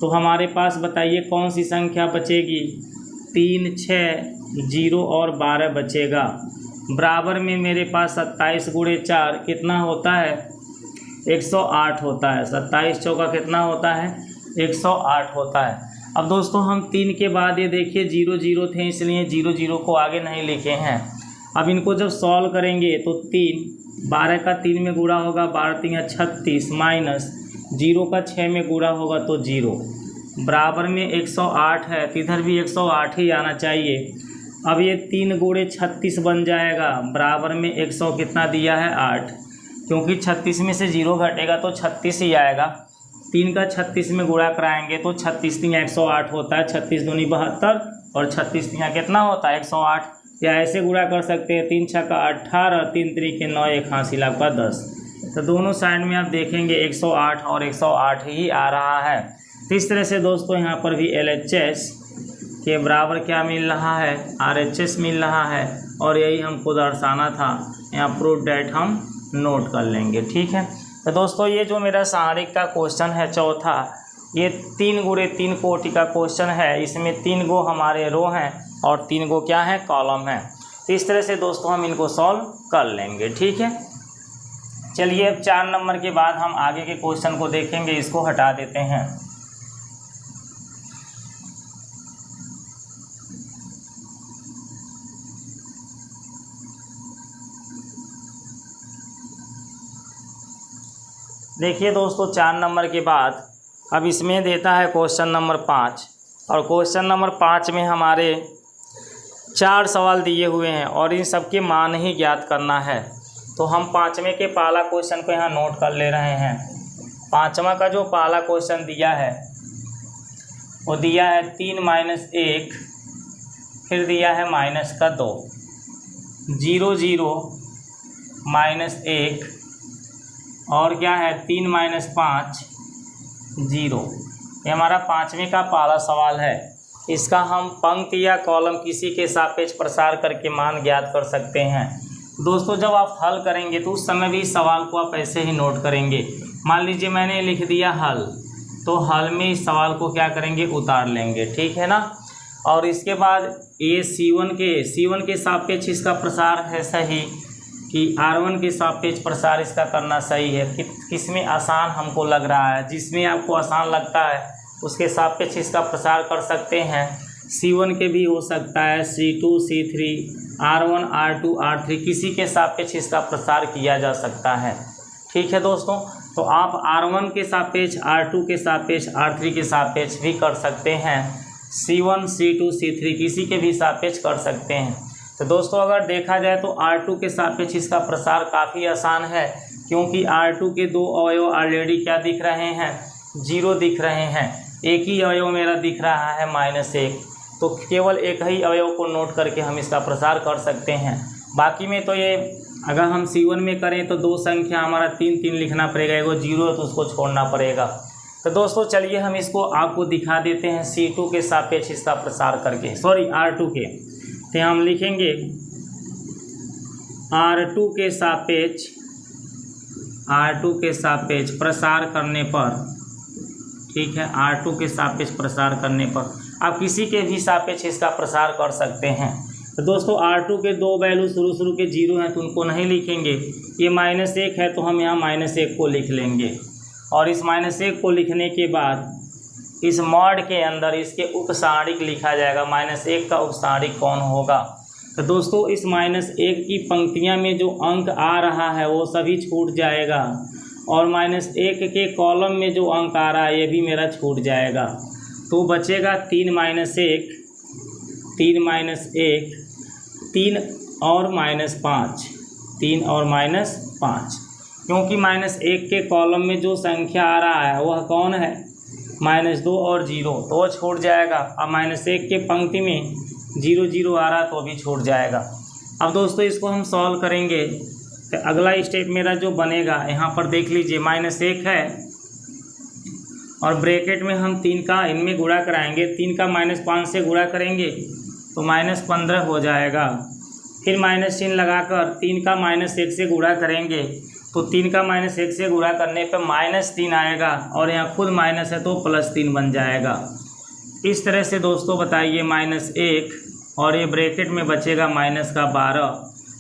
तो हमारे पास बताइए कौन सी संख्या बचेगी, 3 6 0 और 12 बचेगा। बराबर में मेरे पास 27 गुणे 4 कितना होता है 108 होता है। 27 चौका कितना होता है 108 होता है। अब दोस्तों हम 3 के बाद ये देखिए 0 0 थे, इसलिए 0 0 को आगे नहीं लिखे हैं। अब इनको जब सॉल्व करेंगे तो 3 12 का 3 में गुणा होगा, 12 3 36 माइनस 0 का 6 में गुणा होगा तो 0, बराबर में 108 है। तो इधर भी 108 ही आना चाहिए। अब ये 3 गुणे 36 बन जाएगा, बराबर में 100 कितना दिया है 8, क्योंकि 36 में से 0 घटेगा तो 36 ही आएगा। 3 का 36 में गुणा कराएंगे तो 36 3 108 होता है, 36 दूनी 72 और 36 3 कितना होता है 108। या ऐसे गुणा कर सकते हैं, 3 6 का 18, 3 3 के 9, 1 हासिल आपका 10। तो दोनों साइड में आप देखेंगे 108 और 108 ही आ रहा है। तो इस तरह से दोस्तों यहाँ पर भी LHS के बराबर क्या मिल रहा है RHS मिल रहा है, और यही हमको दर्शाना था। यहाँ प्रूफ डेट हम नोट कर लेंगे। ठीक है, तो दोस्तों ये जो मेरा सहारिक का क्वेश्चन है चौथा, ये 3 गुणे 3 कोटि का क्वेश्चन है। इसमें 3 गो हमारे रो हैं और 3 गो क्या है कॉलम है। तो इस तरह से दोस्तों हम इनको सॉल्व कर लेंगे। ठीक है, चलिए अब 4 नंबर के बाद हम आगे के क्वेश्चन को देखेंगे। इसको हटा देते हैं। देखिए दोस्तों 4 नंबर के बाद अब इसमें देता है क्वेश्चन नंबर 5, और क्वेश्चन नंबर 5 में हमारे 4 सवाल दिए हुए हैं और इन सब के मान ही ज्ञात करना है। तो हम 5वें के पहला क्वेश्चन को यहाँ नोट कर ले रहे हैं। 5वां का जो पहला क्वेश्चन दिया है वो दिया है 3 - 1, फिर दिया है माइनस का 2, 0 0 -1 और क्या है 3 - 5 0। ये हमारा 5वें का पहला सवाल है। इसका हम पंक्ति या कॉलम किसी के सापेक्ष प्रसार करके मान ज्ञात कर सकते हैं। दोस्तों जब आप हल करेंगे तो उस समय भी इस सवाल को आप ऐसे ही नोट करेंगे। मान लीजिए मैंने लिख दिया हल, तो हल में इस सवाल को क्या करेंगे उतार लेंगे, ठीक है ना। और इसके बाद ये C1 के सापेक्ष इसका प्रसार है सही कि R1 के सापेक्ष प्रसार इसका करना सही है। किसमें आसान हमको लग रहा है, जिसमें आपको आसान लगता है उसके सापेक्ष इसका प्रसार कर सकते हैं। C1 के भी हो सकता है, C2 C3 R1 R2 R3 किसी के सापेक्ष इसका प्रसार किया जा सकता है। ठीक है दोस्तों, तो आप R1 के सापेक्ष R2 के सापेक्ष R3 के सापेक्ष भी कर सकते हैं। C1 C2 C3 किसी के भी सापेक्ष कर सकते हैं। तो दोस्तों अगर देखा जाए तो R2 के सापेक्ष इसका प्रसार काफ़ी आसान है, क्योंकि R2 के दो अवयव ऑलरेडी क्या दिख रहे हैं, 0 दिख रहे हैं। एक ही अवयव मेरा दिख रहा है -1, तो केवल एक ही अवयव को नोट करके हम इसका प्रसार कर सकते हैं। बाकी में तो ये अगर हम C1 में करें तो दो संख्या हमारा 3 लिखना पड़ेगा, एगो 0 है तो उसको छोड़ना पड़ेगा। तो दोस्तों चलिए हम इसको आपको दिखा देते हैं C2 के सापेक्ष इसका प्रसार करके, सॉरी R2 के। तो हम लिखेंगे R2 के सापेक्ष प्रसार करने पर, ठीक है, R2 के सापेक्ष प्रसार करने पर आप किसी के भी सापेक्ष इसका प्रसार कर सकते हैं। तो दोस्तों R2 के दो वैल्यू शुरू के 0 हैं तो उनको नहीं लिखेंगे। ये -1 है तो हम यहाँ -1 को लिख लेंगे, और इस -1 को लिखने के बाद इस मॉड के अंदर इसके उपसारणिक लिखा जाएगा। -1 का उपसारणिक कौन होगा? तो दोस्तों इस -1 की पंक्तियाँ में जो अंक आ रहा है वो सभी छूट जाएगा, और -1 के कॉलम में जो अंक आ रहा है ये भी मेरा छूट जाएगा। तो बचेगा 3 - 1, 3 और -5, 3 और -5, क्योंकि -1 के कॉलम में जो संख्या आ रहा है वह कौन है, -2 और 0, तो वो छूट जाएगा। अब -1 के पंक्ति में 0 0 आ रहा तो भी छूट जाएगा। अब दोस्तों इसको हम सॉल्व करेंगे तो अगला स्टेप मेरा जो बनेगा, यहाँ पर देख लीजिए -1 है और ब्रैकेट में हम 3 का इनमें गुणा कराएंगे, 3 का -5 से गुणा करेंगे तो -15 हो जाएगा। फिर माइनस चिन्ह लगाकर 3 का -1 से गुणा करेंगे तो 3 का -1 से गुणा करने पर -3 आएगा, और यहाँ खुद माइनस है तो +3 बन जाएगा। इस तरह से दोस्तों बताइए -1 और ये ब्रैकेट में बचेगा -12,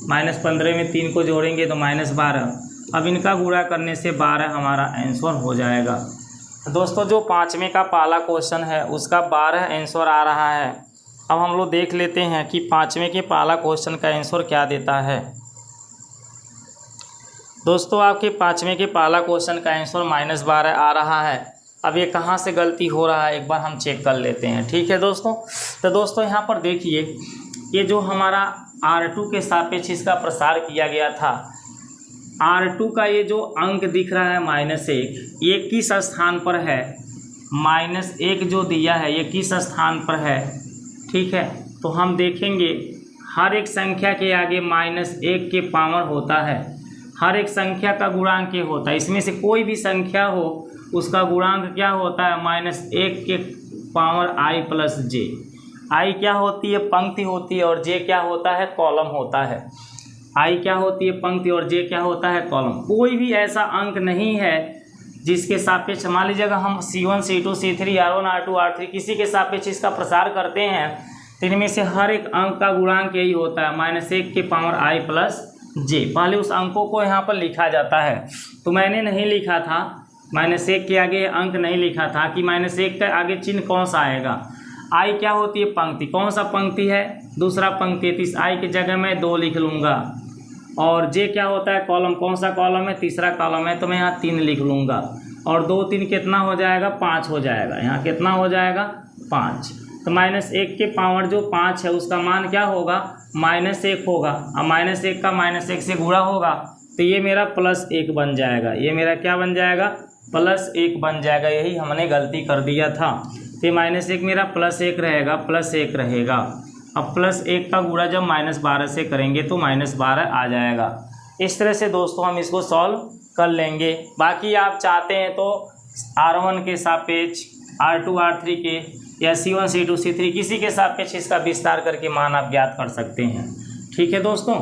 -15 में 3 को जोड़ेंगे तो -12। अब इनका गुणा करने से 12 हमारा आंसर हो जाएगा। दोस्तों जो 5वें का पहला क्वेश्चन है उसका 12 आंसर आ रहा है। अब हम लोग देख लेते हैं कि 5वें के पहला क्वेश्चन का आंसर क्या देता है। दोस्तों आपके 5वें के पहला क्वेश्चन का आंसर -12 आ रहा है। अब ये कहाँ से गलती हो रहा है एक बार हम चेक कर लेते हैं, ठीक है दोस्तों। तो दोस्तों यहाँ पर देखिए, ये जो हमारा R2 के सापेक्ष इसका प्रसार किया गया था, R2 का ये जो अंक दिख रहा है -1, ये किस स्थान पर है, -1 जो दिया है ये किस स्थान पर है, ठीक है। तो हम देखेंगे हर एक संख्या के आगे -1 के पावर होता है, हर एक संख्या का गुणांक ये होता है। इसमें से कोई भी संख्या हो उसका गुणांक क्या होता है, -1 के पावर i + j। i क्या होती है, पंक्ति होती है, और j क्या होता है, कॉलम होता है। i क्या होती है, पंक्ति, और j क्या होता है, कॉलम। कोई भी ऐसा अंक नहीं है जिसके सापेक्ष, मान लीजिए अगर हम C1 C2 C3 R1 R2 R3 किसी के सापेक्ष इसका प्रसार करते हैं तो इनमें से हर एक अंक का गुणांक यही होता है, -1 के पावर i + j। पहले उस अंकों को यहाँ पर लिखा जाता है, तो मैंने नहीं लिखा था, -1 के आगे अंक नहीं लिखा था कि -1 के आगे चिन्ह कौन सा आएगा। i क्या होती है, पंक्ति, कौन सा पंक्ति है, दूसरा पंक्ति है, तो इस i की जगह मैं 2 लिख लूँगा। और j क्या होता है, कॉलम, कौन सा कॉलम है, तीसरा कॉलम है, तो मैं यहाँ 3 लिख लूँगा। और 2 3 कितना हो जाएगा, 5 हो जाएगा। यहाँ कितना हो जाएगा, 5। तो -1 के पावर जो 5 है उसका मान क्या होगा, -1 होगा। अब -1 का -1 से गुणा होगा तो ये मेरा +1 बन जाएगा। ये मेरा क्या बन जाएगा, +1 बन जाएगा। यही हमने गलती कर दिया था। तो -1 मेरा +1 रहेगा, +1 रहेगा। अब +1 का गुणा जब -12 से करेंगे तो -12 आ जाएगा। इस तरह से दोस्तों हम इसको सॉल्व कर लेंगे। बाकी आप चाहते हैं तो R1 के सापेक्ष, R2 R3 के, या C1 C2 C3 किसी के सापेक्ष इसका विस्तार करके मान आप ज्ञात कर सकते हैं, ठीक है दोस्तों।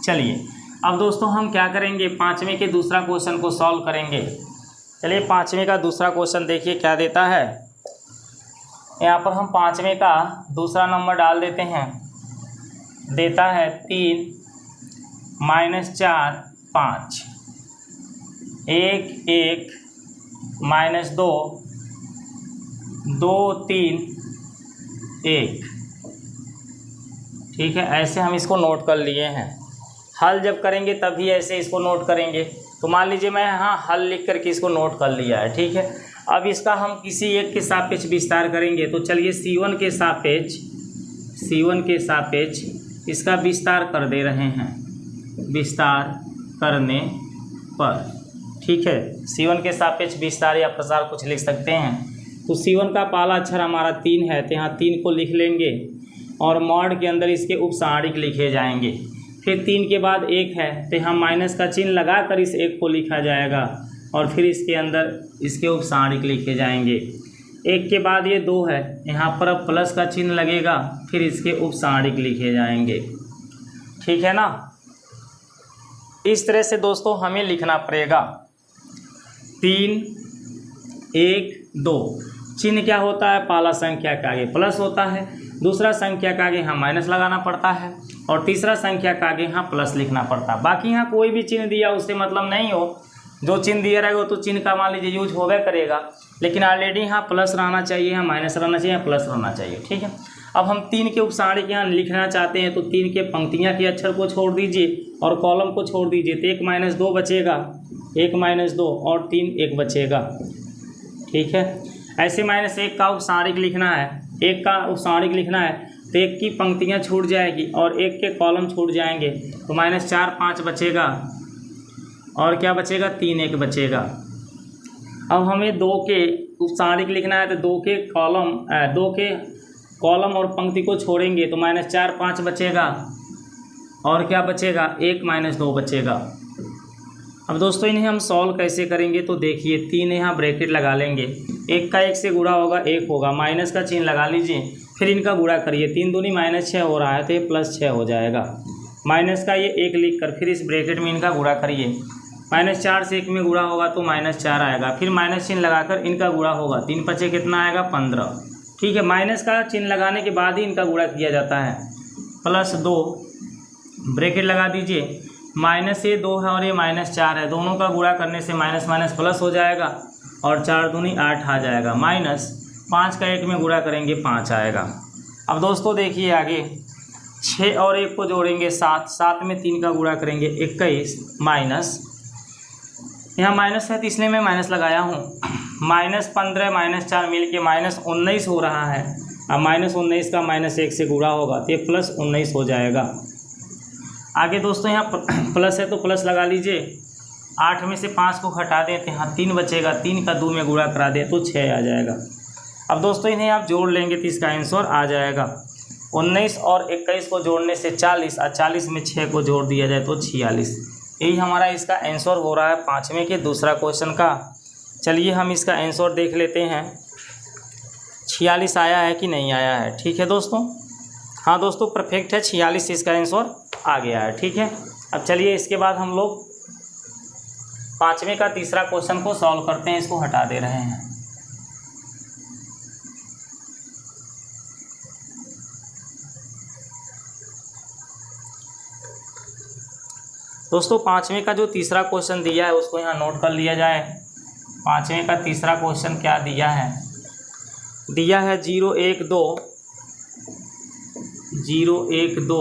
चलिए अब दोस्तों हम क्या करेंगे, 5वें के दूसरा क्वेश्चन को सॉल्व करेंगे। चलिए 5वें का दूसरा क्वेश्चन देखिए क्या देता है। यहाँ पर हम 5वें का दूसरा नंबर डाल देते हैं। देता है 3 - 4 5 1 1 -2 2 3 1, ठीक है। ऐसे हम इसको नोट कर लिए हैं। हल जब करेंगे तभी ऐसे इसको नोट करेंगे। तो मान लीजिए मैं यहाँ हल लिख करके इसको नोट कर लिया है, ठीक है। अब इसका हम किसी एक के सापेक्ष विस्तार करेंगे। तो चलिए C1 के सापेक्ष इसका विस्तार कर दे रहे हैं। विस्तार करने पर, ठीक है। C1 के सापेक्ष विस्तार या प्रसार कुछ लिख सकते हैं। तो C1 का पहला अक्षर हमारा 3 है, तो यहाँ 3 को लिख लेंगे और मॉड के अंदर इसके उपसारणिक लिखे जाएंगे। फिर 3 के बाद 1 है, तो हम माइनस का चिन्ह लगा कर इस 1 को लिखा जाएगा और फिर इसके अंदर इसके उपसारणिक लिखे जाएंगे। 1 के बाद ये 2 है, यहाँ पर अब प्लस का चिन्ह लगेगा, फिर इसके उपसारणिक लिखे जाएंगे, ठीक है ना। इस तरह से दोस्तों हमें लिखना पड़ेगा। 3, 1, 2 चिन्ह क्या होता है, पहला संख्या के आगे प्लस होता है, दूसरा संख्या के आगे यहाँ माइनस लगाना पड़ता है और तीसरा संख्या के आगे यहाँ प्लस लिखना पड़ता है। बाकी यहाँ कोई भी चिन्ह दिया उससे मतलब नहीं हो, जो चिन्ह दिया रहेगा वो तो चिन्ह का मान लीजिए यूज होगा करेगा, लेकिन ऑलरेडी यहाँ प्लस रहना चाहिए, यहाँ माइनस रहना चाहिए, यहाँ प्लस रहना चाहिए, ठीक है। अब हम 3 के उपसारणिक यहाँ लिखना चाहते हैं, तो 3 के पंक्तियाँ के अक्षर को छोड़ दीजिए और कॉलम को छोड़ दीजिए, तो 1 माइनस 2 बचेगा, 1 माइनस 2 और 3 1 बचेगा, ठीक है। ऐसे -1 का उपसारणिक लिखना है, 1 का उपसारणिक लिखना है, तो 1 की पंक्तियाँ छूट जाएगी और 1 के कॉलम छूट जाएंगे, तो -4 5 बचेगा और क्या बचेगा, 3 1 बचेगा। अब हमें 2 के उपसारणिक लिखना है, तो 2 के कॉलम और पंक्ति को छोड़ेंगे, तो -4 5 बचेगा और क्या बचेगा, 1 - 2 बचेगा। अब दोस्तों इन्हें हम सॉल्व कैसे करेंगे, तो देखिए 3 यहाँ ब्रैकेट लगा लेंगे, 1 का 1 से गुणा होगा 1 होगा, माइनस का चिन्ह लगा लीजिए, फिर इनका गुणा करिए, 3 दूनी -6 हो रहा है, तो ये +6 हो जाएगा। माइनस का ये 1 लिख कर फिर इस ब्रैकेट में इनका गुणा करिए, -4 से 1 में गुणा होगा तो -4 आएगा, फिर माइनस चिन्ह लगाकर इनका गुणा होगा, 3 5 कितना आएगा, 15, ठीक है। माइनस का चिन्ह लगाने के बाद ही इनका गुणा किया जाता है। +2 ब्रैकेट लगा दीजिए, ये 2 है और ये -4 है, दोनों का गुणा करने से माइनस माइनस प्लस हो जाएगा और 4 दूनी 8 आ जाएगा, -5 का 1 में गुणा करेंगे 5 आएगा। अब दोस्तों देखिए आगे 6 और 1 को जोड़ेंगे 7, 7 में 3 का गुणा करेंगे 21 माइनस, यहाँ माइनस है तो इसलिए मैं माइनस लगाया हूँ, -15 -4 मिल के -19 हो रहा है। अब -19 का -1 से गुणा होगा तो ये +19 हो जाएगा। आगे दोस्तों यहाँ प्लस है तो प्लस लगा लीजिए, 8 में से 5 को हटा दें तो यहाँ 3 बचेगा, 3 का 2 में गुणा करा दें तो 6 आ जाएगा। अब दोस्तों इन्हें आप जोड़ लेंगे तो इसका आंसर आ जाएगा 19 और 21 को जोड़ने से 40 और 40 में 6 को जोड़ दिया जाए तो 46। यही हमारा इसका आंसर हो रहा है 5वें के दूसरा क्वेश्चन का। चलिए हम इसका आंसर देख लेते हैं, 46 आया है कि नहीं आया है, ठीक है दोस्तों। हाँ दोस्तों परफेक्ट है, 46 इसका आंसर आ गया है, ठीक है। अब चलिए इसके बाद हम लोग 5वें का तीसरा क्वेश्चन को सॉल्व करते हैं, इसको हटा दे रहे हैं। दोस्तों 5वें का जो तीसरा क्वेश्चन दिया है उसको यहाँ नोट कर लिया जाए। 5वें का तीसरा क्वेश्चन क्या दिया है, 0 1 2 0 1 2,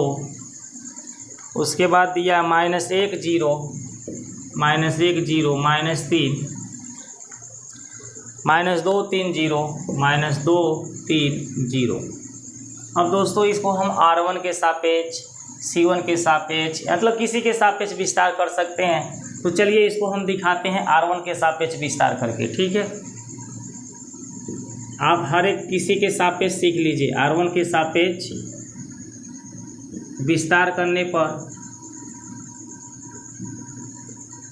उसके बाद दिया -1 0 -1 0 -3 -2 3 0 -2 3 0। अब दोस्तों इसको हम R1 के सापेक्ष, C1 के सापेक्ष, मतलब किसी के सापेक्ष विस्तार कर सकते हैं। तो चलिए इसको हम दिखाते हैं R1 के सापेक्ष विस्तार करके, ठीक है। आप हर एक किसी के सापेक्ष सीख लीजिए। R1 के सापेक्ष विस्तार करने पर,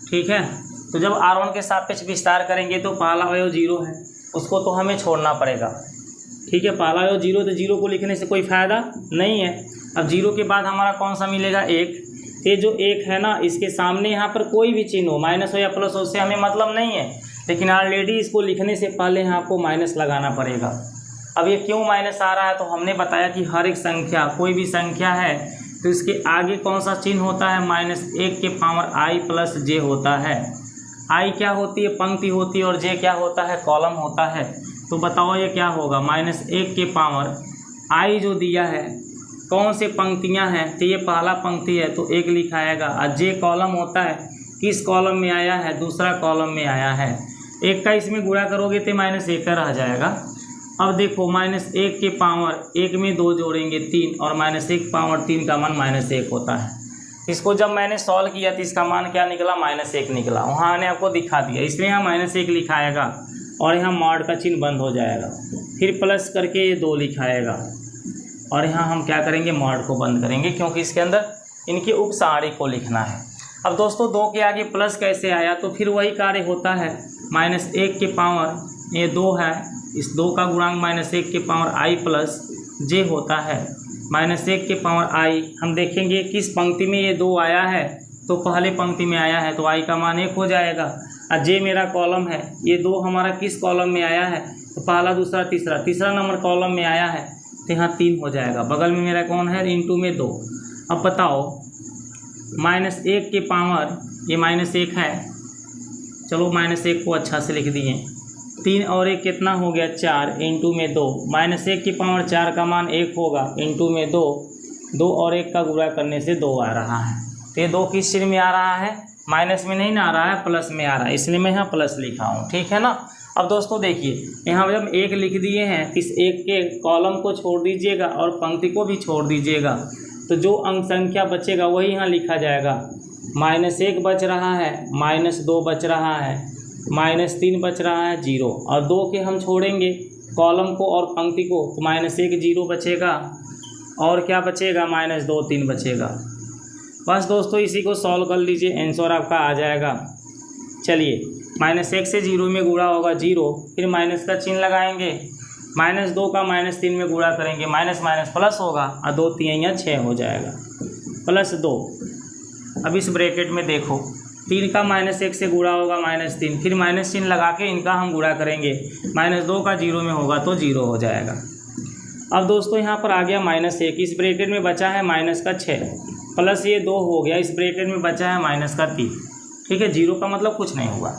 ठीक है, तो जब R1 के सापेक्ष विस्तार करेंगे तो पहला अवयव 0 है, उसको तो हमें छोड़ना पड़ेगा, ठीक है। पहला अवयव 0, तो 0 को लिखने से कोई फ़ायदा नहीं है। अब 0 के बाद हमारा कौन सा मिलेगा, 1। ये जो 1 है ना, इसके सामने यहाँ पर कोई भी चिन्ह हो, माइनस हो या प्लस हो, उससे हमें मतलब नहीं है, लेकिन ऑलरेडी इसको लिखने से पहले यहाँ आपको माइनस लगाना पड़ेगा। अब ये क्यों माइनस आ रहा है, तो हमने बताया कि हर एक संख्या, कोई भी संख्या है तो इसके आगे कौन सा चिन्ह होता है, -1 के पावर i + j होता है। i क्या होती है, पंक्ति होती है, और j क्या होता है, कॉलम होता है। तो बताओ ये क्या होगा, -1 के पावर i जो दिया है, कौन से पंक्तियां हैं, तो ये पहला पंक्ति है तो 1 लिखाएगा, और j कॉलम होता है, किस कॉलम में आया है, दूसरा कॉलम में आया है। 1 का इसमें गुणा करोगे तो -1 का रह जाएगा। अब देखो -1 के पावर 1 में 2 जोड़ेंगे 3, और -1 पावर 3 का मान -1 होता है। इसको जब मैंने सॉल्व किया तो इसका मान क्या निकला, -1 निकला। वहाँ मैंने आपको दिखा दिया, इसलिए यहाँ -1 लिखाएगा और यहाँ मॉड का चिन्ह बंद हो जाएगा, फिर प्लस करके ये 2 लिखाएगा और यहाँ हम क्या करेंगे, मॉड को बंद करेंगे, क्योंकि इसके अंदर इनकी उपसारी को लिखना है। अब दोस्तों 2 के आगे प्लस कैसे आया, तो फिर वही कार्य होता है, -1 के पावर ये 2 है, इस 2 का गुणांक -1 के पावर i प्लस j होता है, -1 के पावर i। हम देखेंगे किस पंक्ति में ये 2 आया है, तो पहले पंक्ति में आया है तो i का मान 1 हो जाएगा। और j मेरा कॉलम है, ये 2 हमारा किस कॉलम में आया है, तो पहला दूसरा तीसरा नंबर कॉलम में आया है, तो यहाँ 3 हो जाएगा। बगल में मेरा कौन है, इंटू में 2। अब बताओ -1 के पावर ये -1 है, चलो -1 को अच्छा से लिख दिए, 3 और 1 कितना हो गया 4, इंटू में 2, -1 की पावर 4 का मान 1 होगा, इंटू में 2, 2 और 1 का गुणा करने से 2 आ रहा है। तो ये 2 किस चिन्ह में आ रहा है, माइनस में नहीं ना आ रहा है, प्लस में आ रहा है, इसलिए मैं यहाँ प्लस लिखा हूँ, ठीक है ना। अब दोस्तों देखिए, यहाँ जब 1 लिख दिए हैं, इस 1 के कॉलम को छोड़ दीजिएगा और पंक्ति को भी छोड़ दीजिएगा, तो जो अंक संख्या बचेगा वही यहाँ लिखा जाएगा। -1 बच रहा है, -2 बच रहा है, -3 बच रहा है, 0, और 2 के हम छोड़ेंगे कॉलम को और पंक्ति को, तो -1 0 बचेगा, और क्या बचेगा, -2 3 बचेगा। बस दोस्तों इसी को सॉल्व कर लीजिए, आंसर आपका आ जाएगा। चलिए, -1 से 0 में गुणा होगा 0, फिर माइनस का चिन्ह लगाएंगे, -2 का -3 में गुणा करेंगे, माइनस माइनस प्लस होगा, और 2 3 6 हो जाएगा, +2। अब इस ब्रैकेट में देखो, 3 का -1 से गुणा होगा -3, फिर माइनस चिन्ह लगा के इनका हम गुणा करेंगे, -2 का 0 में होगा तो 0 हो जाएगा। अब दोस्तों यहाँ पर आ गया -1, इस ब्रैकेट में बचा है -6, प्लस ये 2 हो गया, इस ब्रैकेट में बचा है -3, ठीक है, 0 का मतलब कुछ नहीं हुआ।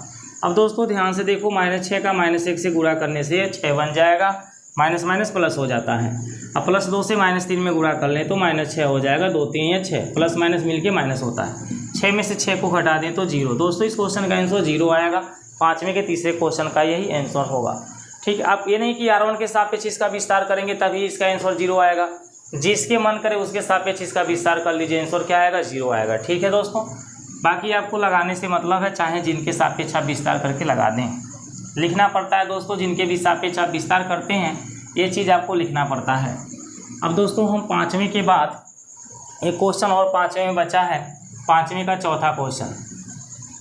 अब दोस्तों ध्यान से देखो, -6 का -1 से गुणा करने से 6 बन जाएगा, माइनस माइनस प्लस हो जाता है। अब +2 से -3 में गुणा कर लें तो -6 हो जाएगा, 2 3 6, प्लस माइनस मिलके माइनस होता है, 6 में से 6 को हटा दें तो 0। दोस्तों इस क्वेश्चन का आंसर 0 आएगा, 5वें के तीसरे क्वेश्चन का यही आंसर होगा। ठीक, आप ये नहीं कि R1 के सापेक्ष इसका विस्तार करेंगे तभी इसका आंसर 0 आएगा, जिसके मन करे उसके सापेक्ष इसका विस्तार कर लीजिए, आंसर क्या आएगा, 0 आएगा। ठीक है दोस्तों, बाकी आपको लगाने से मतलब है, चाहे जिनके सापेक्ष आप विस्तार करके लगा दें, लिखना पड़ता है दोस्तों, जिनके भी सापेक्ष आप विस्तार करते हैं ये चीज़ आपको लिखना पड़ता है। अब दोस्तों हम 5वें के बाद एक क्वेश्चन और 5वें में बचा है, 5वें का चौथा क्वेश्चन,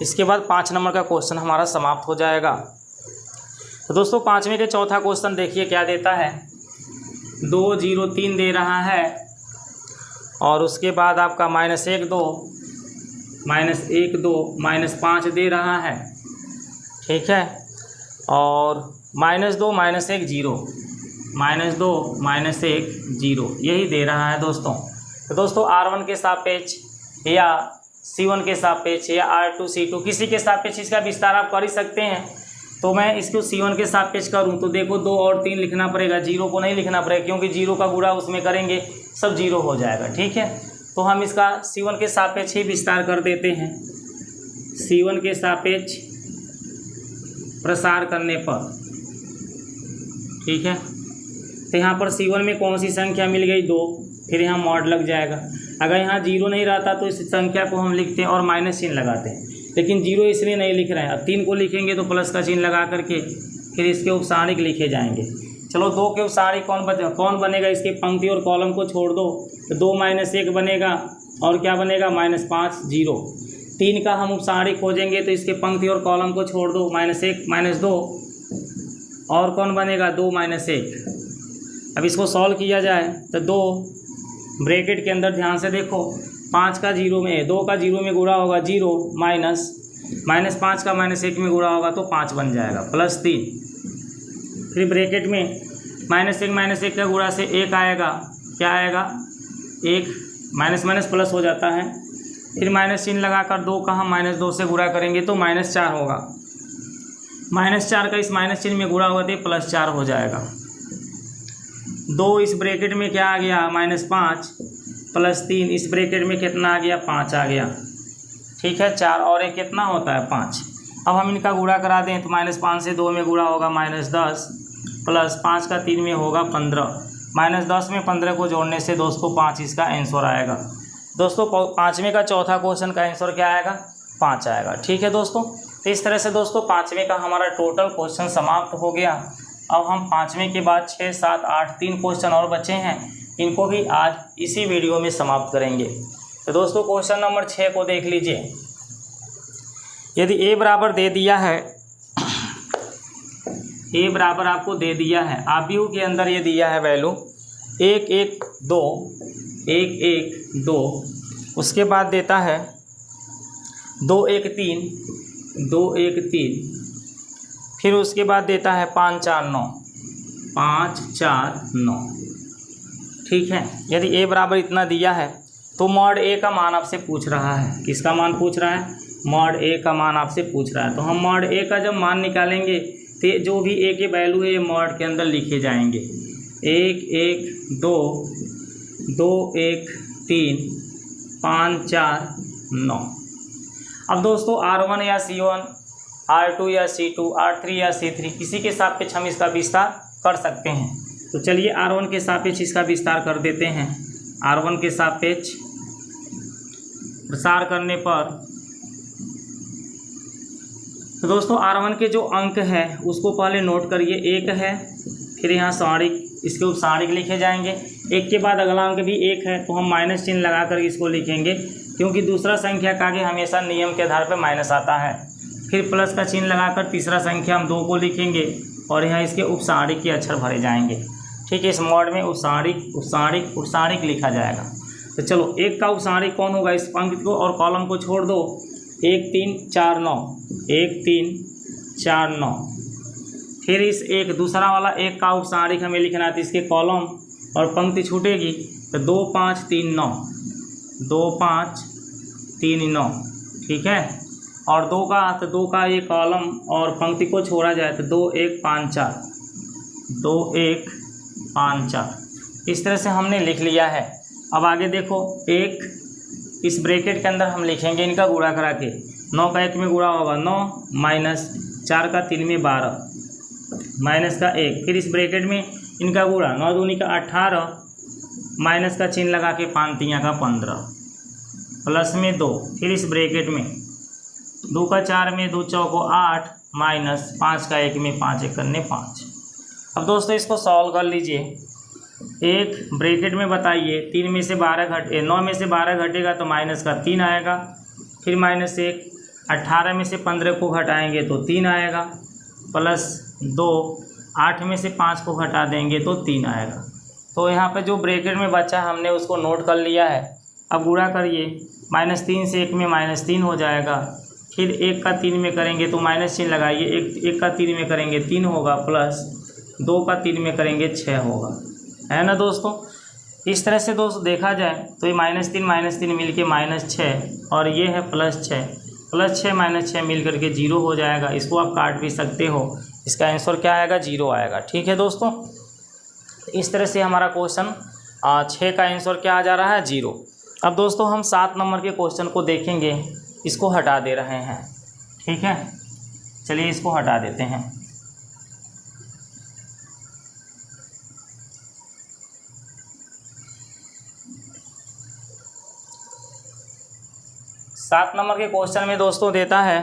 इसके बाद 5 नंबर का क्वेश्चन हमारा समाप्त हो जाएगा। तो दोस्तों 5वें के चौथा क्वेश्चन देखिए क्या देता है, 2 0 3 दे रहा है, और उसके बाद आपका -1 2 -1 2 -5 दे रहा है, ठीक है, और -2 -1 0 -2 -1 0 यही दे रहा है दोस्तों। तो दोस्तों R1 के सापेक्ष या C1 के सापेक्ष या R2 C2 किसी के सापेक्ष इसका विस्तार आप कर ही सकते हैं। तो मैं इसको C1 के सापेक्ष करूं तो देखो 2 और 3 लिखना पड़ेगा, 0 को नहीं लिखना पड़ेगा, क्योंकि 0 का गुणा उसमें करेंगे सब 0 हो जाएगा। ठीक है, तो हम इसका C1 के सापेक्ष ही विस्तार कर देते हैं। C1 के सापेक्ष प्रसार करने पर, ठीक है, तो यहाँ पर C1 में कौन सी संख्या मिल गई, 2, फिर यहाँ मॉड लग जाएगा। अगर यहाँ 0 नहीं रहता तो इस संख्या को हम लिखते हैं और माइनस चिन्ह लगाते हैं, लेकिन 0 इसलिए नहीं लिख रहे हैं। अब 3 को लिखेंगे तो प्लस का चिन्ह लगा करके फिर इसके उपसारिक लिखे जाएंगे। चलो 2 के उपसारिक कौन बनेगा, इसके पंक्ति और कॉलम को छोड़ दो तो 2 -1 बनेगा, और क्या बनेगा, -5 0। 3 का हम उपसारिक खोजेंगे तो इसके पंक्ति और कॉलम को छोड़ दो, -1 -2, और कौन बनेगा, 2 -1। अब इसको सॉल्व किया जाए तो 2 ब्रैकेट के अंदर ध्यान से देखो, 5 का 0 में 2 का 0 में गुणा होगा 0, -5 का -1 में गुणा होगा तो 5 बन जाएगा, +3। फिर ब्रैकेट में -1 का गुणा से 1 आएगा, क्या आएगा, 1, माइनस माइनस प्लस हो जाता है। फिर माइनस चिन्ह लगाकर 2 का हम -2 से गुणा करेंगे तो -4 होगा, -4 का इस माइनस चिन्ह में गुणा होगा तो +4 हो जाएगा। 2 इस ब्रैकेट में क्या आ गया, -5 +3 इस ब्रैकेट में कितना आ गया, 5 आ गया। ठीक है, 4 और 1 कितना होता है, 5। अब हम इनका गुणा करा दें तो -5 से 2 में गुणा होगा -10, प्लस 5 का 3 में होगा 15, -10 में 15 को जोड़ने से दोस्तों 5 इसका आंसर आएगा। दोस्तों 5वें का चौथा क्वेश्चन का आंसर क्या आएगा? 5 आएगा। ठीक है दोस्तों, तो इस तरह से दोस्तों 5वें का हमारा टोटल क्वेश्चन समाप्त हो गया। अब हम 5वें के बाद 6, 7, 8 3 क्वेश्चन और बचे हैं, इनको भी आज इसी वीडियो में समाप्त करेंगे। तो दोस्तों क्वेश्चन नंबर 6 को देख लीजिए। यदि a बराबर दे दिया है, a बराबर आपको दे दिया है, आप यू के अंदर ये दिया है वैल्यू 1 1 2 1 1 2, उसके बाद देता है 2 1 3 2 1 3, फिर उसके बाद देता है 5 4 9 5 4 9। ठीक है, यदि a बराबर इतना दिया है तो मॉड a का मान आपसे पूछ रहा है। किसका मान पूछ रहा है? मॉड a का मान आपसे पूछ रहा है। तो हम मॉड a का जब मान निकालेंगे तो जो भी a के वैल्यू है ये मॉड के अंदर लिखे जाएंगे। 1 1 2 2 1 3 5 4 9। अब दोस्तों R1 या C1, R2 या C2, R3 या C3 किसी के सापेक्ष हम इसका विस्तार कर सकते हैं। तो चलिए R1 के सापेक्ष इसका विस्तार कर देते हैं। R1 के सापेक्ष प्रसार करने पर तो दोस्तों R1 के जो अंक है उसको पहले नोट करिए, 1 है, फिर यहाँ सारिक, इसके उपसारिक लिखे जाएंगे। 1 के बाद अगला अंक भी 1 है तो हम माइनस चिन्ह लगा कर इसको लिखेंगे, क्योंकि दूसरा संख्या का आगे हमेशा नियम के आधार पर माइनस आता है। फिर प्लस का चिन्ह लगाकर तीसरा संख्या हम 2 को लिखेंगे और यहाँ इसके उपसारिक के अक्षर भरे जाएंगे। ठीक है, इस मोड में उपसारिक उपसारिक उपसारिक लिखा जाएगा। तो चलो 1 का उपसारिक कौन होगा? इस पंक्ति को और कॉलम को छोड़ दो। 1 3 4 9 1 3 4 9। फिर इस एक दूसरा वाला 1 का उपसारिक हमें लिखना है, तो इसके कॉलम और पंक्ति छूटेगी। तो 2 5 3 9 2 5 3 9। ठीक है, और 2 का ये कॉलम और पंक्ति को छोड़ा जाए तो 2 1 5 4 2 1 5 4। इस तरह से हमने लिख लिया है। अब आगे देखो, 1 इस ब्रैकेट के अंदर हम लिखेंगे इनका गुणा करा के। 9 का 1 में गुणा होगा 9, माइनस 4 का 3 में 12, माइनस का 1, फिर इस ब्रैकेट में इनका गुणा 9 दूनी का 18, माइनस का चिन्ह लगा के 5 3 का 15, प्लस में 2, फिर इस ब्रैकेट में 2 का 4 में 2 चौको 8, माइनस 5 का 1 में 5 1 करने 5। अब दोस्तों इसको सॉल्व कर लीजिए। एक ब्रैकेट में बताइए 3 में से 9 में से 12 घटेगा तो माइनस का 3 आएगा, फिर माइनस 1, 18 में से 15 को घटाएंगे तो 3 आएगा, प्लस 2, 8 में से 5 को घटा देंगे तो 3 आएगा। तो यहाँ पे जो ब्रैकेट में बचा हमने उसको नोट कर लिया है। अब गुणा करिए, -3 से 1 में -3 हो जाएगा, फिर 1 का 3 में करेंगे तो माइनस चिन्ह लगाइए, 1 का 3 में करेंगे 3 होगा, प्लस 2 का 3 में करेंगे 6 होगा, है ना दोस्तों। इस तरह से दोस्तों देखा जाए तो ये -3 मिल के -6 और ये है +6, +6 -6 मिल करके 0 हो जाएगा। इसको आप काट भी सकते हो, इसका आंसर क्या आएगा? 0 आएगा। ठीक है दोस्तों, इस तरह से हमारा क्वेश्चन 6 का आंसर क्या आ जा रहा है? 0। अब दोस्तों हम 7 नंबर के क्वेश्चन को देखेंगे, इसको हटा दे रहे हैं। ठीक है, चलिए इसको हटा देते हैं। सात नंबर के क्वेश्चन में दोस्तों देता है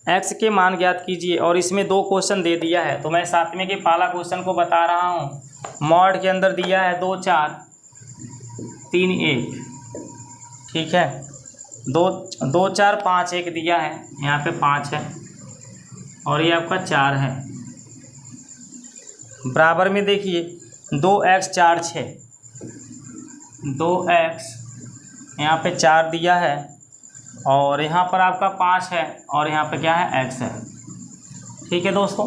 x के मान ज्ञात कीजिए, और इसमें 2 क्वेश्चन दे दिया है। तो मैं 7वें के पहला क्वेश्चन को बता रहा हूँ। मॉड के अंदर दिया है 2 4 3 1। ठीक है, 2 4 5 1 दिया है, यहाँ पे 5 है और ये आपका 4 है। बराबर में देखिए 2x 4 6, 2x यहाँ पे 4 दिया है और यहाँ पर आपका 5 है और यहाँ पे क्या है? x है। ठीक है दोस्तों,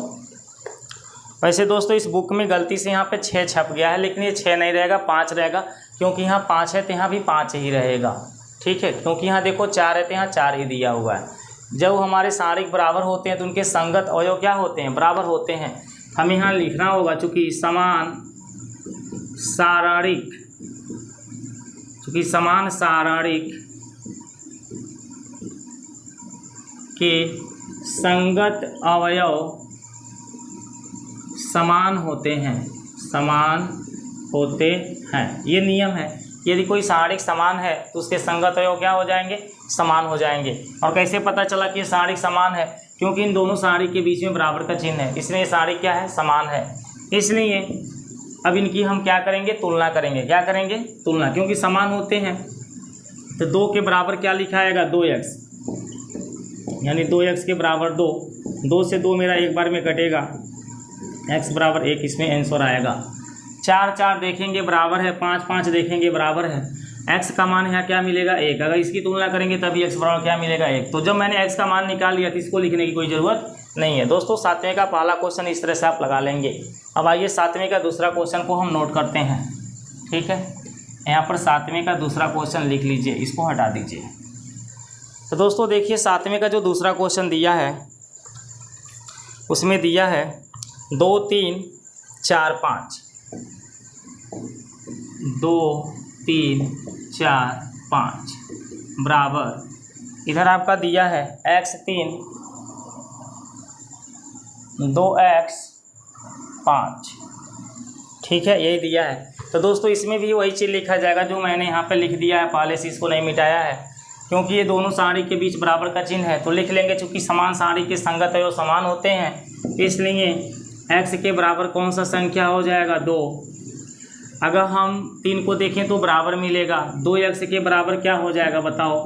वैसे दोस्तों इस बुक में गलती से यहाँ पे 6 छप गया है, लेकिन ये 6 नहीं रहेगा, 5 रहेगा, क्योंकि यहाँ 5 है तो यहाँ भी 5 ही रहेगा। ठीक है, क्योंकि यहाँ देखो 4 है तो यहाँ 4 ही दिया हुआ है। जब हमारे सारिक बराबर होते हैं तो उनके संगत अवयव क्या होते हैं? बराबर होते हैं। हमें यहाँ लिखना होगा, चूँकि समान सारणिक, चूँकि समान सारणिक के संगत अवयव समान होते हैं, समान होते हैं, ये नियम है। यदि कोई सारणिक समान है तो उसके संगत अवयव क्या हो जाएंगे, समान हो जाएंगे। और कैसे पता चला कि ये सारणिक समान है, क्योंकि इन दोनों सारणिक के बीच में बराबर का चिन्ह है, इसलिए सारणिक क्या है, समान है। इसलिए अब इनकी हम क्या करेंगे, तुलना करेंगे। क्या करेंगे, तुलना, क्योंकि समान होते हैं। तो 2 के बराबर क्या लिखा आएगा, 2x, यानी 2x के बराबर 2, 2 से 2 मेरा एक बार में कटेगा, x बराबर 1 इसमें आंसर आएगा। 4 4 देखेंगे बराबर है, 5 5 देखेंगे बराबर है, x का मान यहाँ क्या मिलेगा, 1। अगर इसकी तुलना करेंगे तभी x बराबर क्या मिलेगा, 1। तो जब मैंने x का मान निकाल लिया तो इसको लिखने की कोई ज़रूरत नहीं है। दोस्तों 7वें का पहला क्वेश्चन इस तरह से आप लगा लेंगे। अब आइए 7वें का दूसरा क्वेश्चन को हम नोट करते हैं। ठीक है, यहाँ पर 7वें का दूसरा क्वेश्चन लिख लीजिए, इसको हटा दीजिए। तो दोस्तों देखिए 7वें का जो दूसरा क्वेश्चन दिया है उसमें दिया है 2 3 4 5, 2 3 4 5 बराबर, इधर आपका दिया है x 3 2x 5। ठीक है, यही दिया है। तो दोस्तों इसमें भी वही चीज़ लिखा जाएगा जो मैंने यहाँ पे लिख दिया है, पहले से इसको नहीं मिटाया है, क्योंकि ये दोनों सारणिक के बीच बराबर का चिन्ह है। तो लिख लेंगे, चूँकि समान सारणिक के संगत अवयव समान होते हैं, इसलिए x के बराबर कौन सा संख्या हो जाएगा, 2। अगर हम 3 को देखें तो बराबर मिलेगा, 2x के बराबर क्या हो जाएगा बताओ,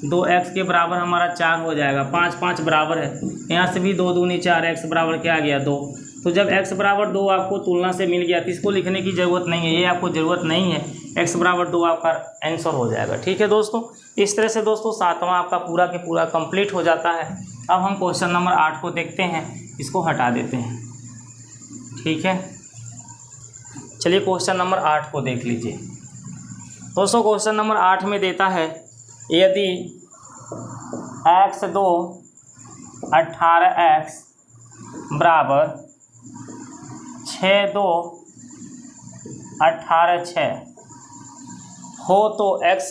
2x के बराबर हमारा 4 हो जाएगा, 5 5 बराबर है, यहाँ से भी 2 दूनी 4, x बराबर क्या आ गया, 2। तो जब x बराबर 2 आपको तुलना से मिल गया तो इसको लिखने की ज़रूरत नहीं है, ये आपको ज़रूरत नहीं है, x बराबर 2 आपका आंसर हो जाएगा। ठीक है दोस्तों, इस तरह से दोस्तों 7वां आपका पूरा के पूरा कंप्लीट हो जाता है। अब हम क्वेश्चन नंबर 8 को देखते हैं, इसको हटा देते हैं। ठीक है, चलिए क्वेश्चन नंबर 8 को देख लीजिए। दोस्तों क्वेश्चन नंबर 8 में देता है, यदि x2 18x बराबर 6 2 18 6 हो तो x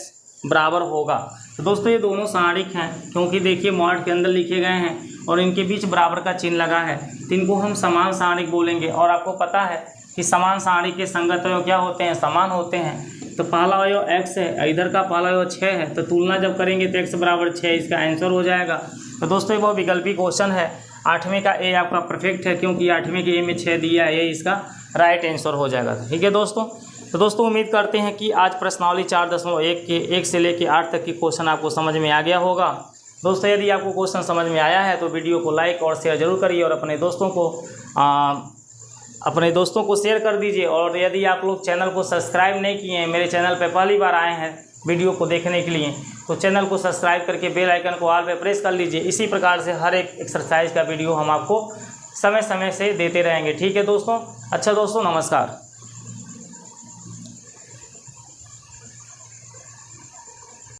बराबर होगा। तो दोस्तों ये दोनों सारणिक हैं, क्योंकि देखिए मॉड के अंदर लिखे गए हैं और इनके बीच बराबर का चिन्ह लगा है, तो इनको हम समान सारणिक बोलेंगे। और आपको पता है कि समान सारणिक के संगत अवयव क्या होते हैं, समान होते हैं। तो पहला अवयव x है, इधर का पहला अवयव 6 है, तो तुलना जब करेंगे तो x बराबर 6 इसका आंसर हो जाएगा। तो दोस्तों ये बहुत विकल्पी क्वेश्चन है। 8वें का ए आपका परफेक्ट है, क्योंकि 8वें के ए में 6 दिया है, ये इसका राइट आंसर हो जाएगा। ठीक है दोस्तों, तो दोस्तों उम्मीद करते हैं कि आज प्रश्नावली 4.1 के 1 से लेकर 8 तक की क्वेश्चन आपको समझ में आ गया होगा। दोस्तों यदि आपको क्वेश्चन समझ में आया है तो वीडियो को लाइक और शेयर जरूर करिए और अपने दोस्तों को शेयर कर दीजिए। और यदि आप लोग चैनल को सब्सक्राइब नहीं किए हैं, मेरे चैनल पर पहली बार आए हैं वीडियो को देखने के लिए, तो चैनल को सब्सक्राइब करके बेल आइकन को ऑल पे प्रेस कर लीजिए। इसी प्रकार से हर एक एक्सरसाइज का वीडियो हम आपको समय समय से देते रहेंगे। ठीक है दोस्तों, अच्छा दोस्तों नमस्कार।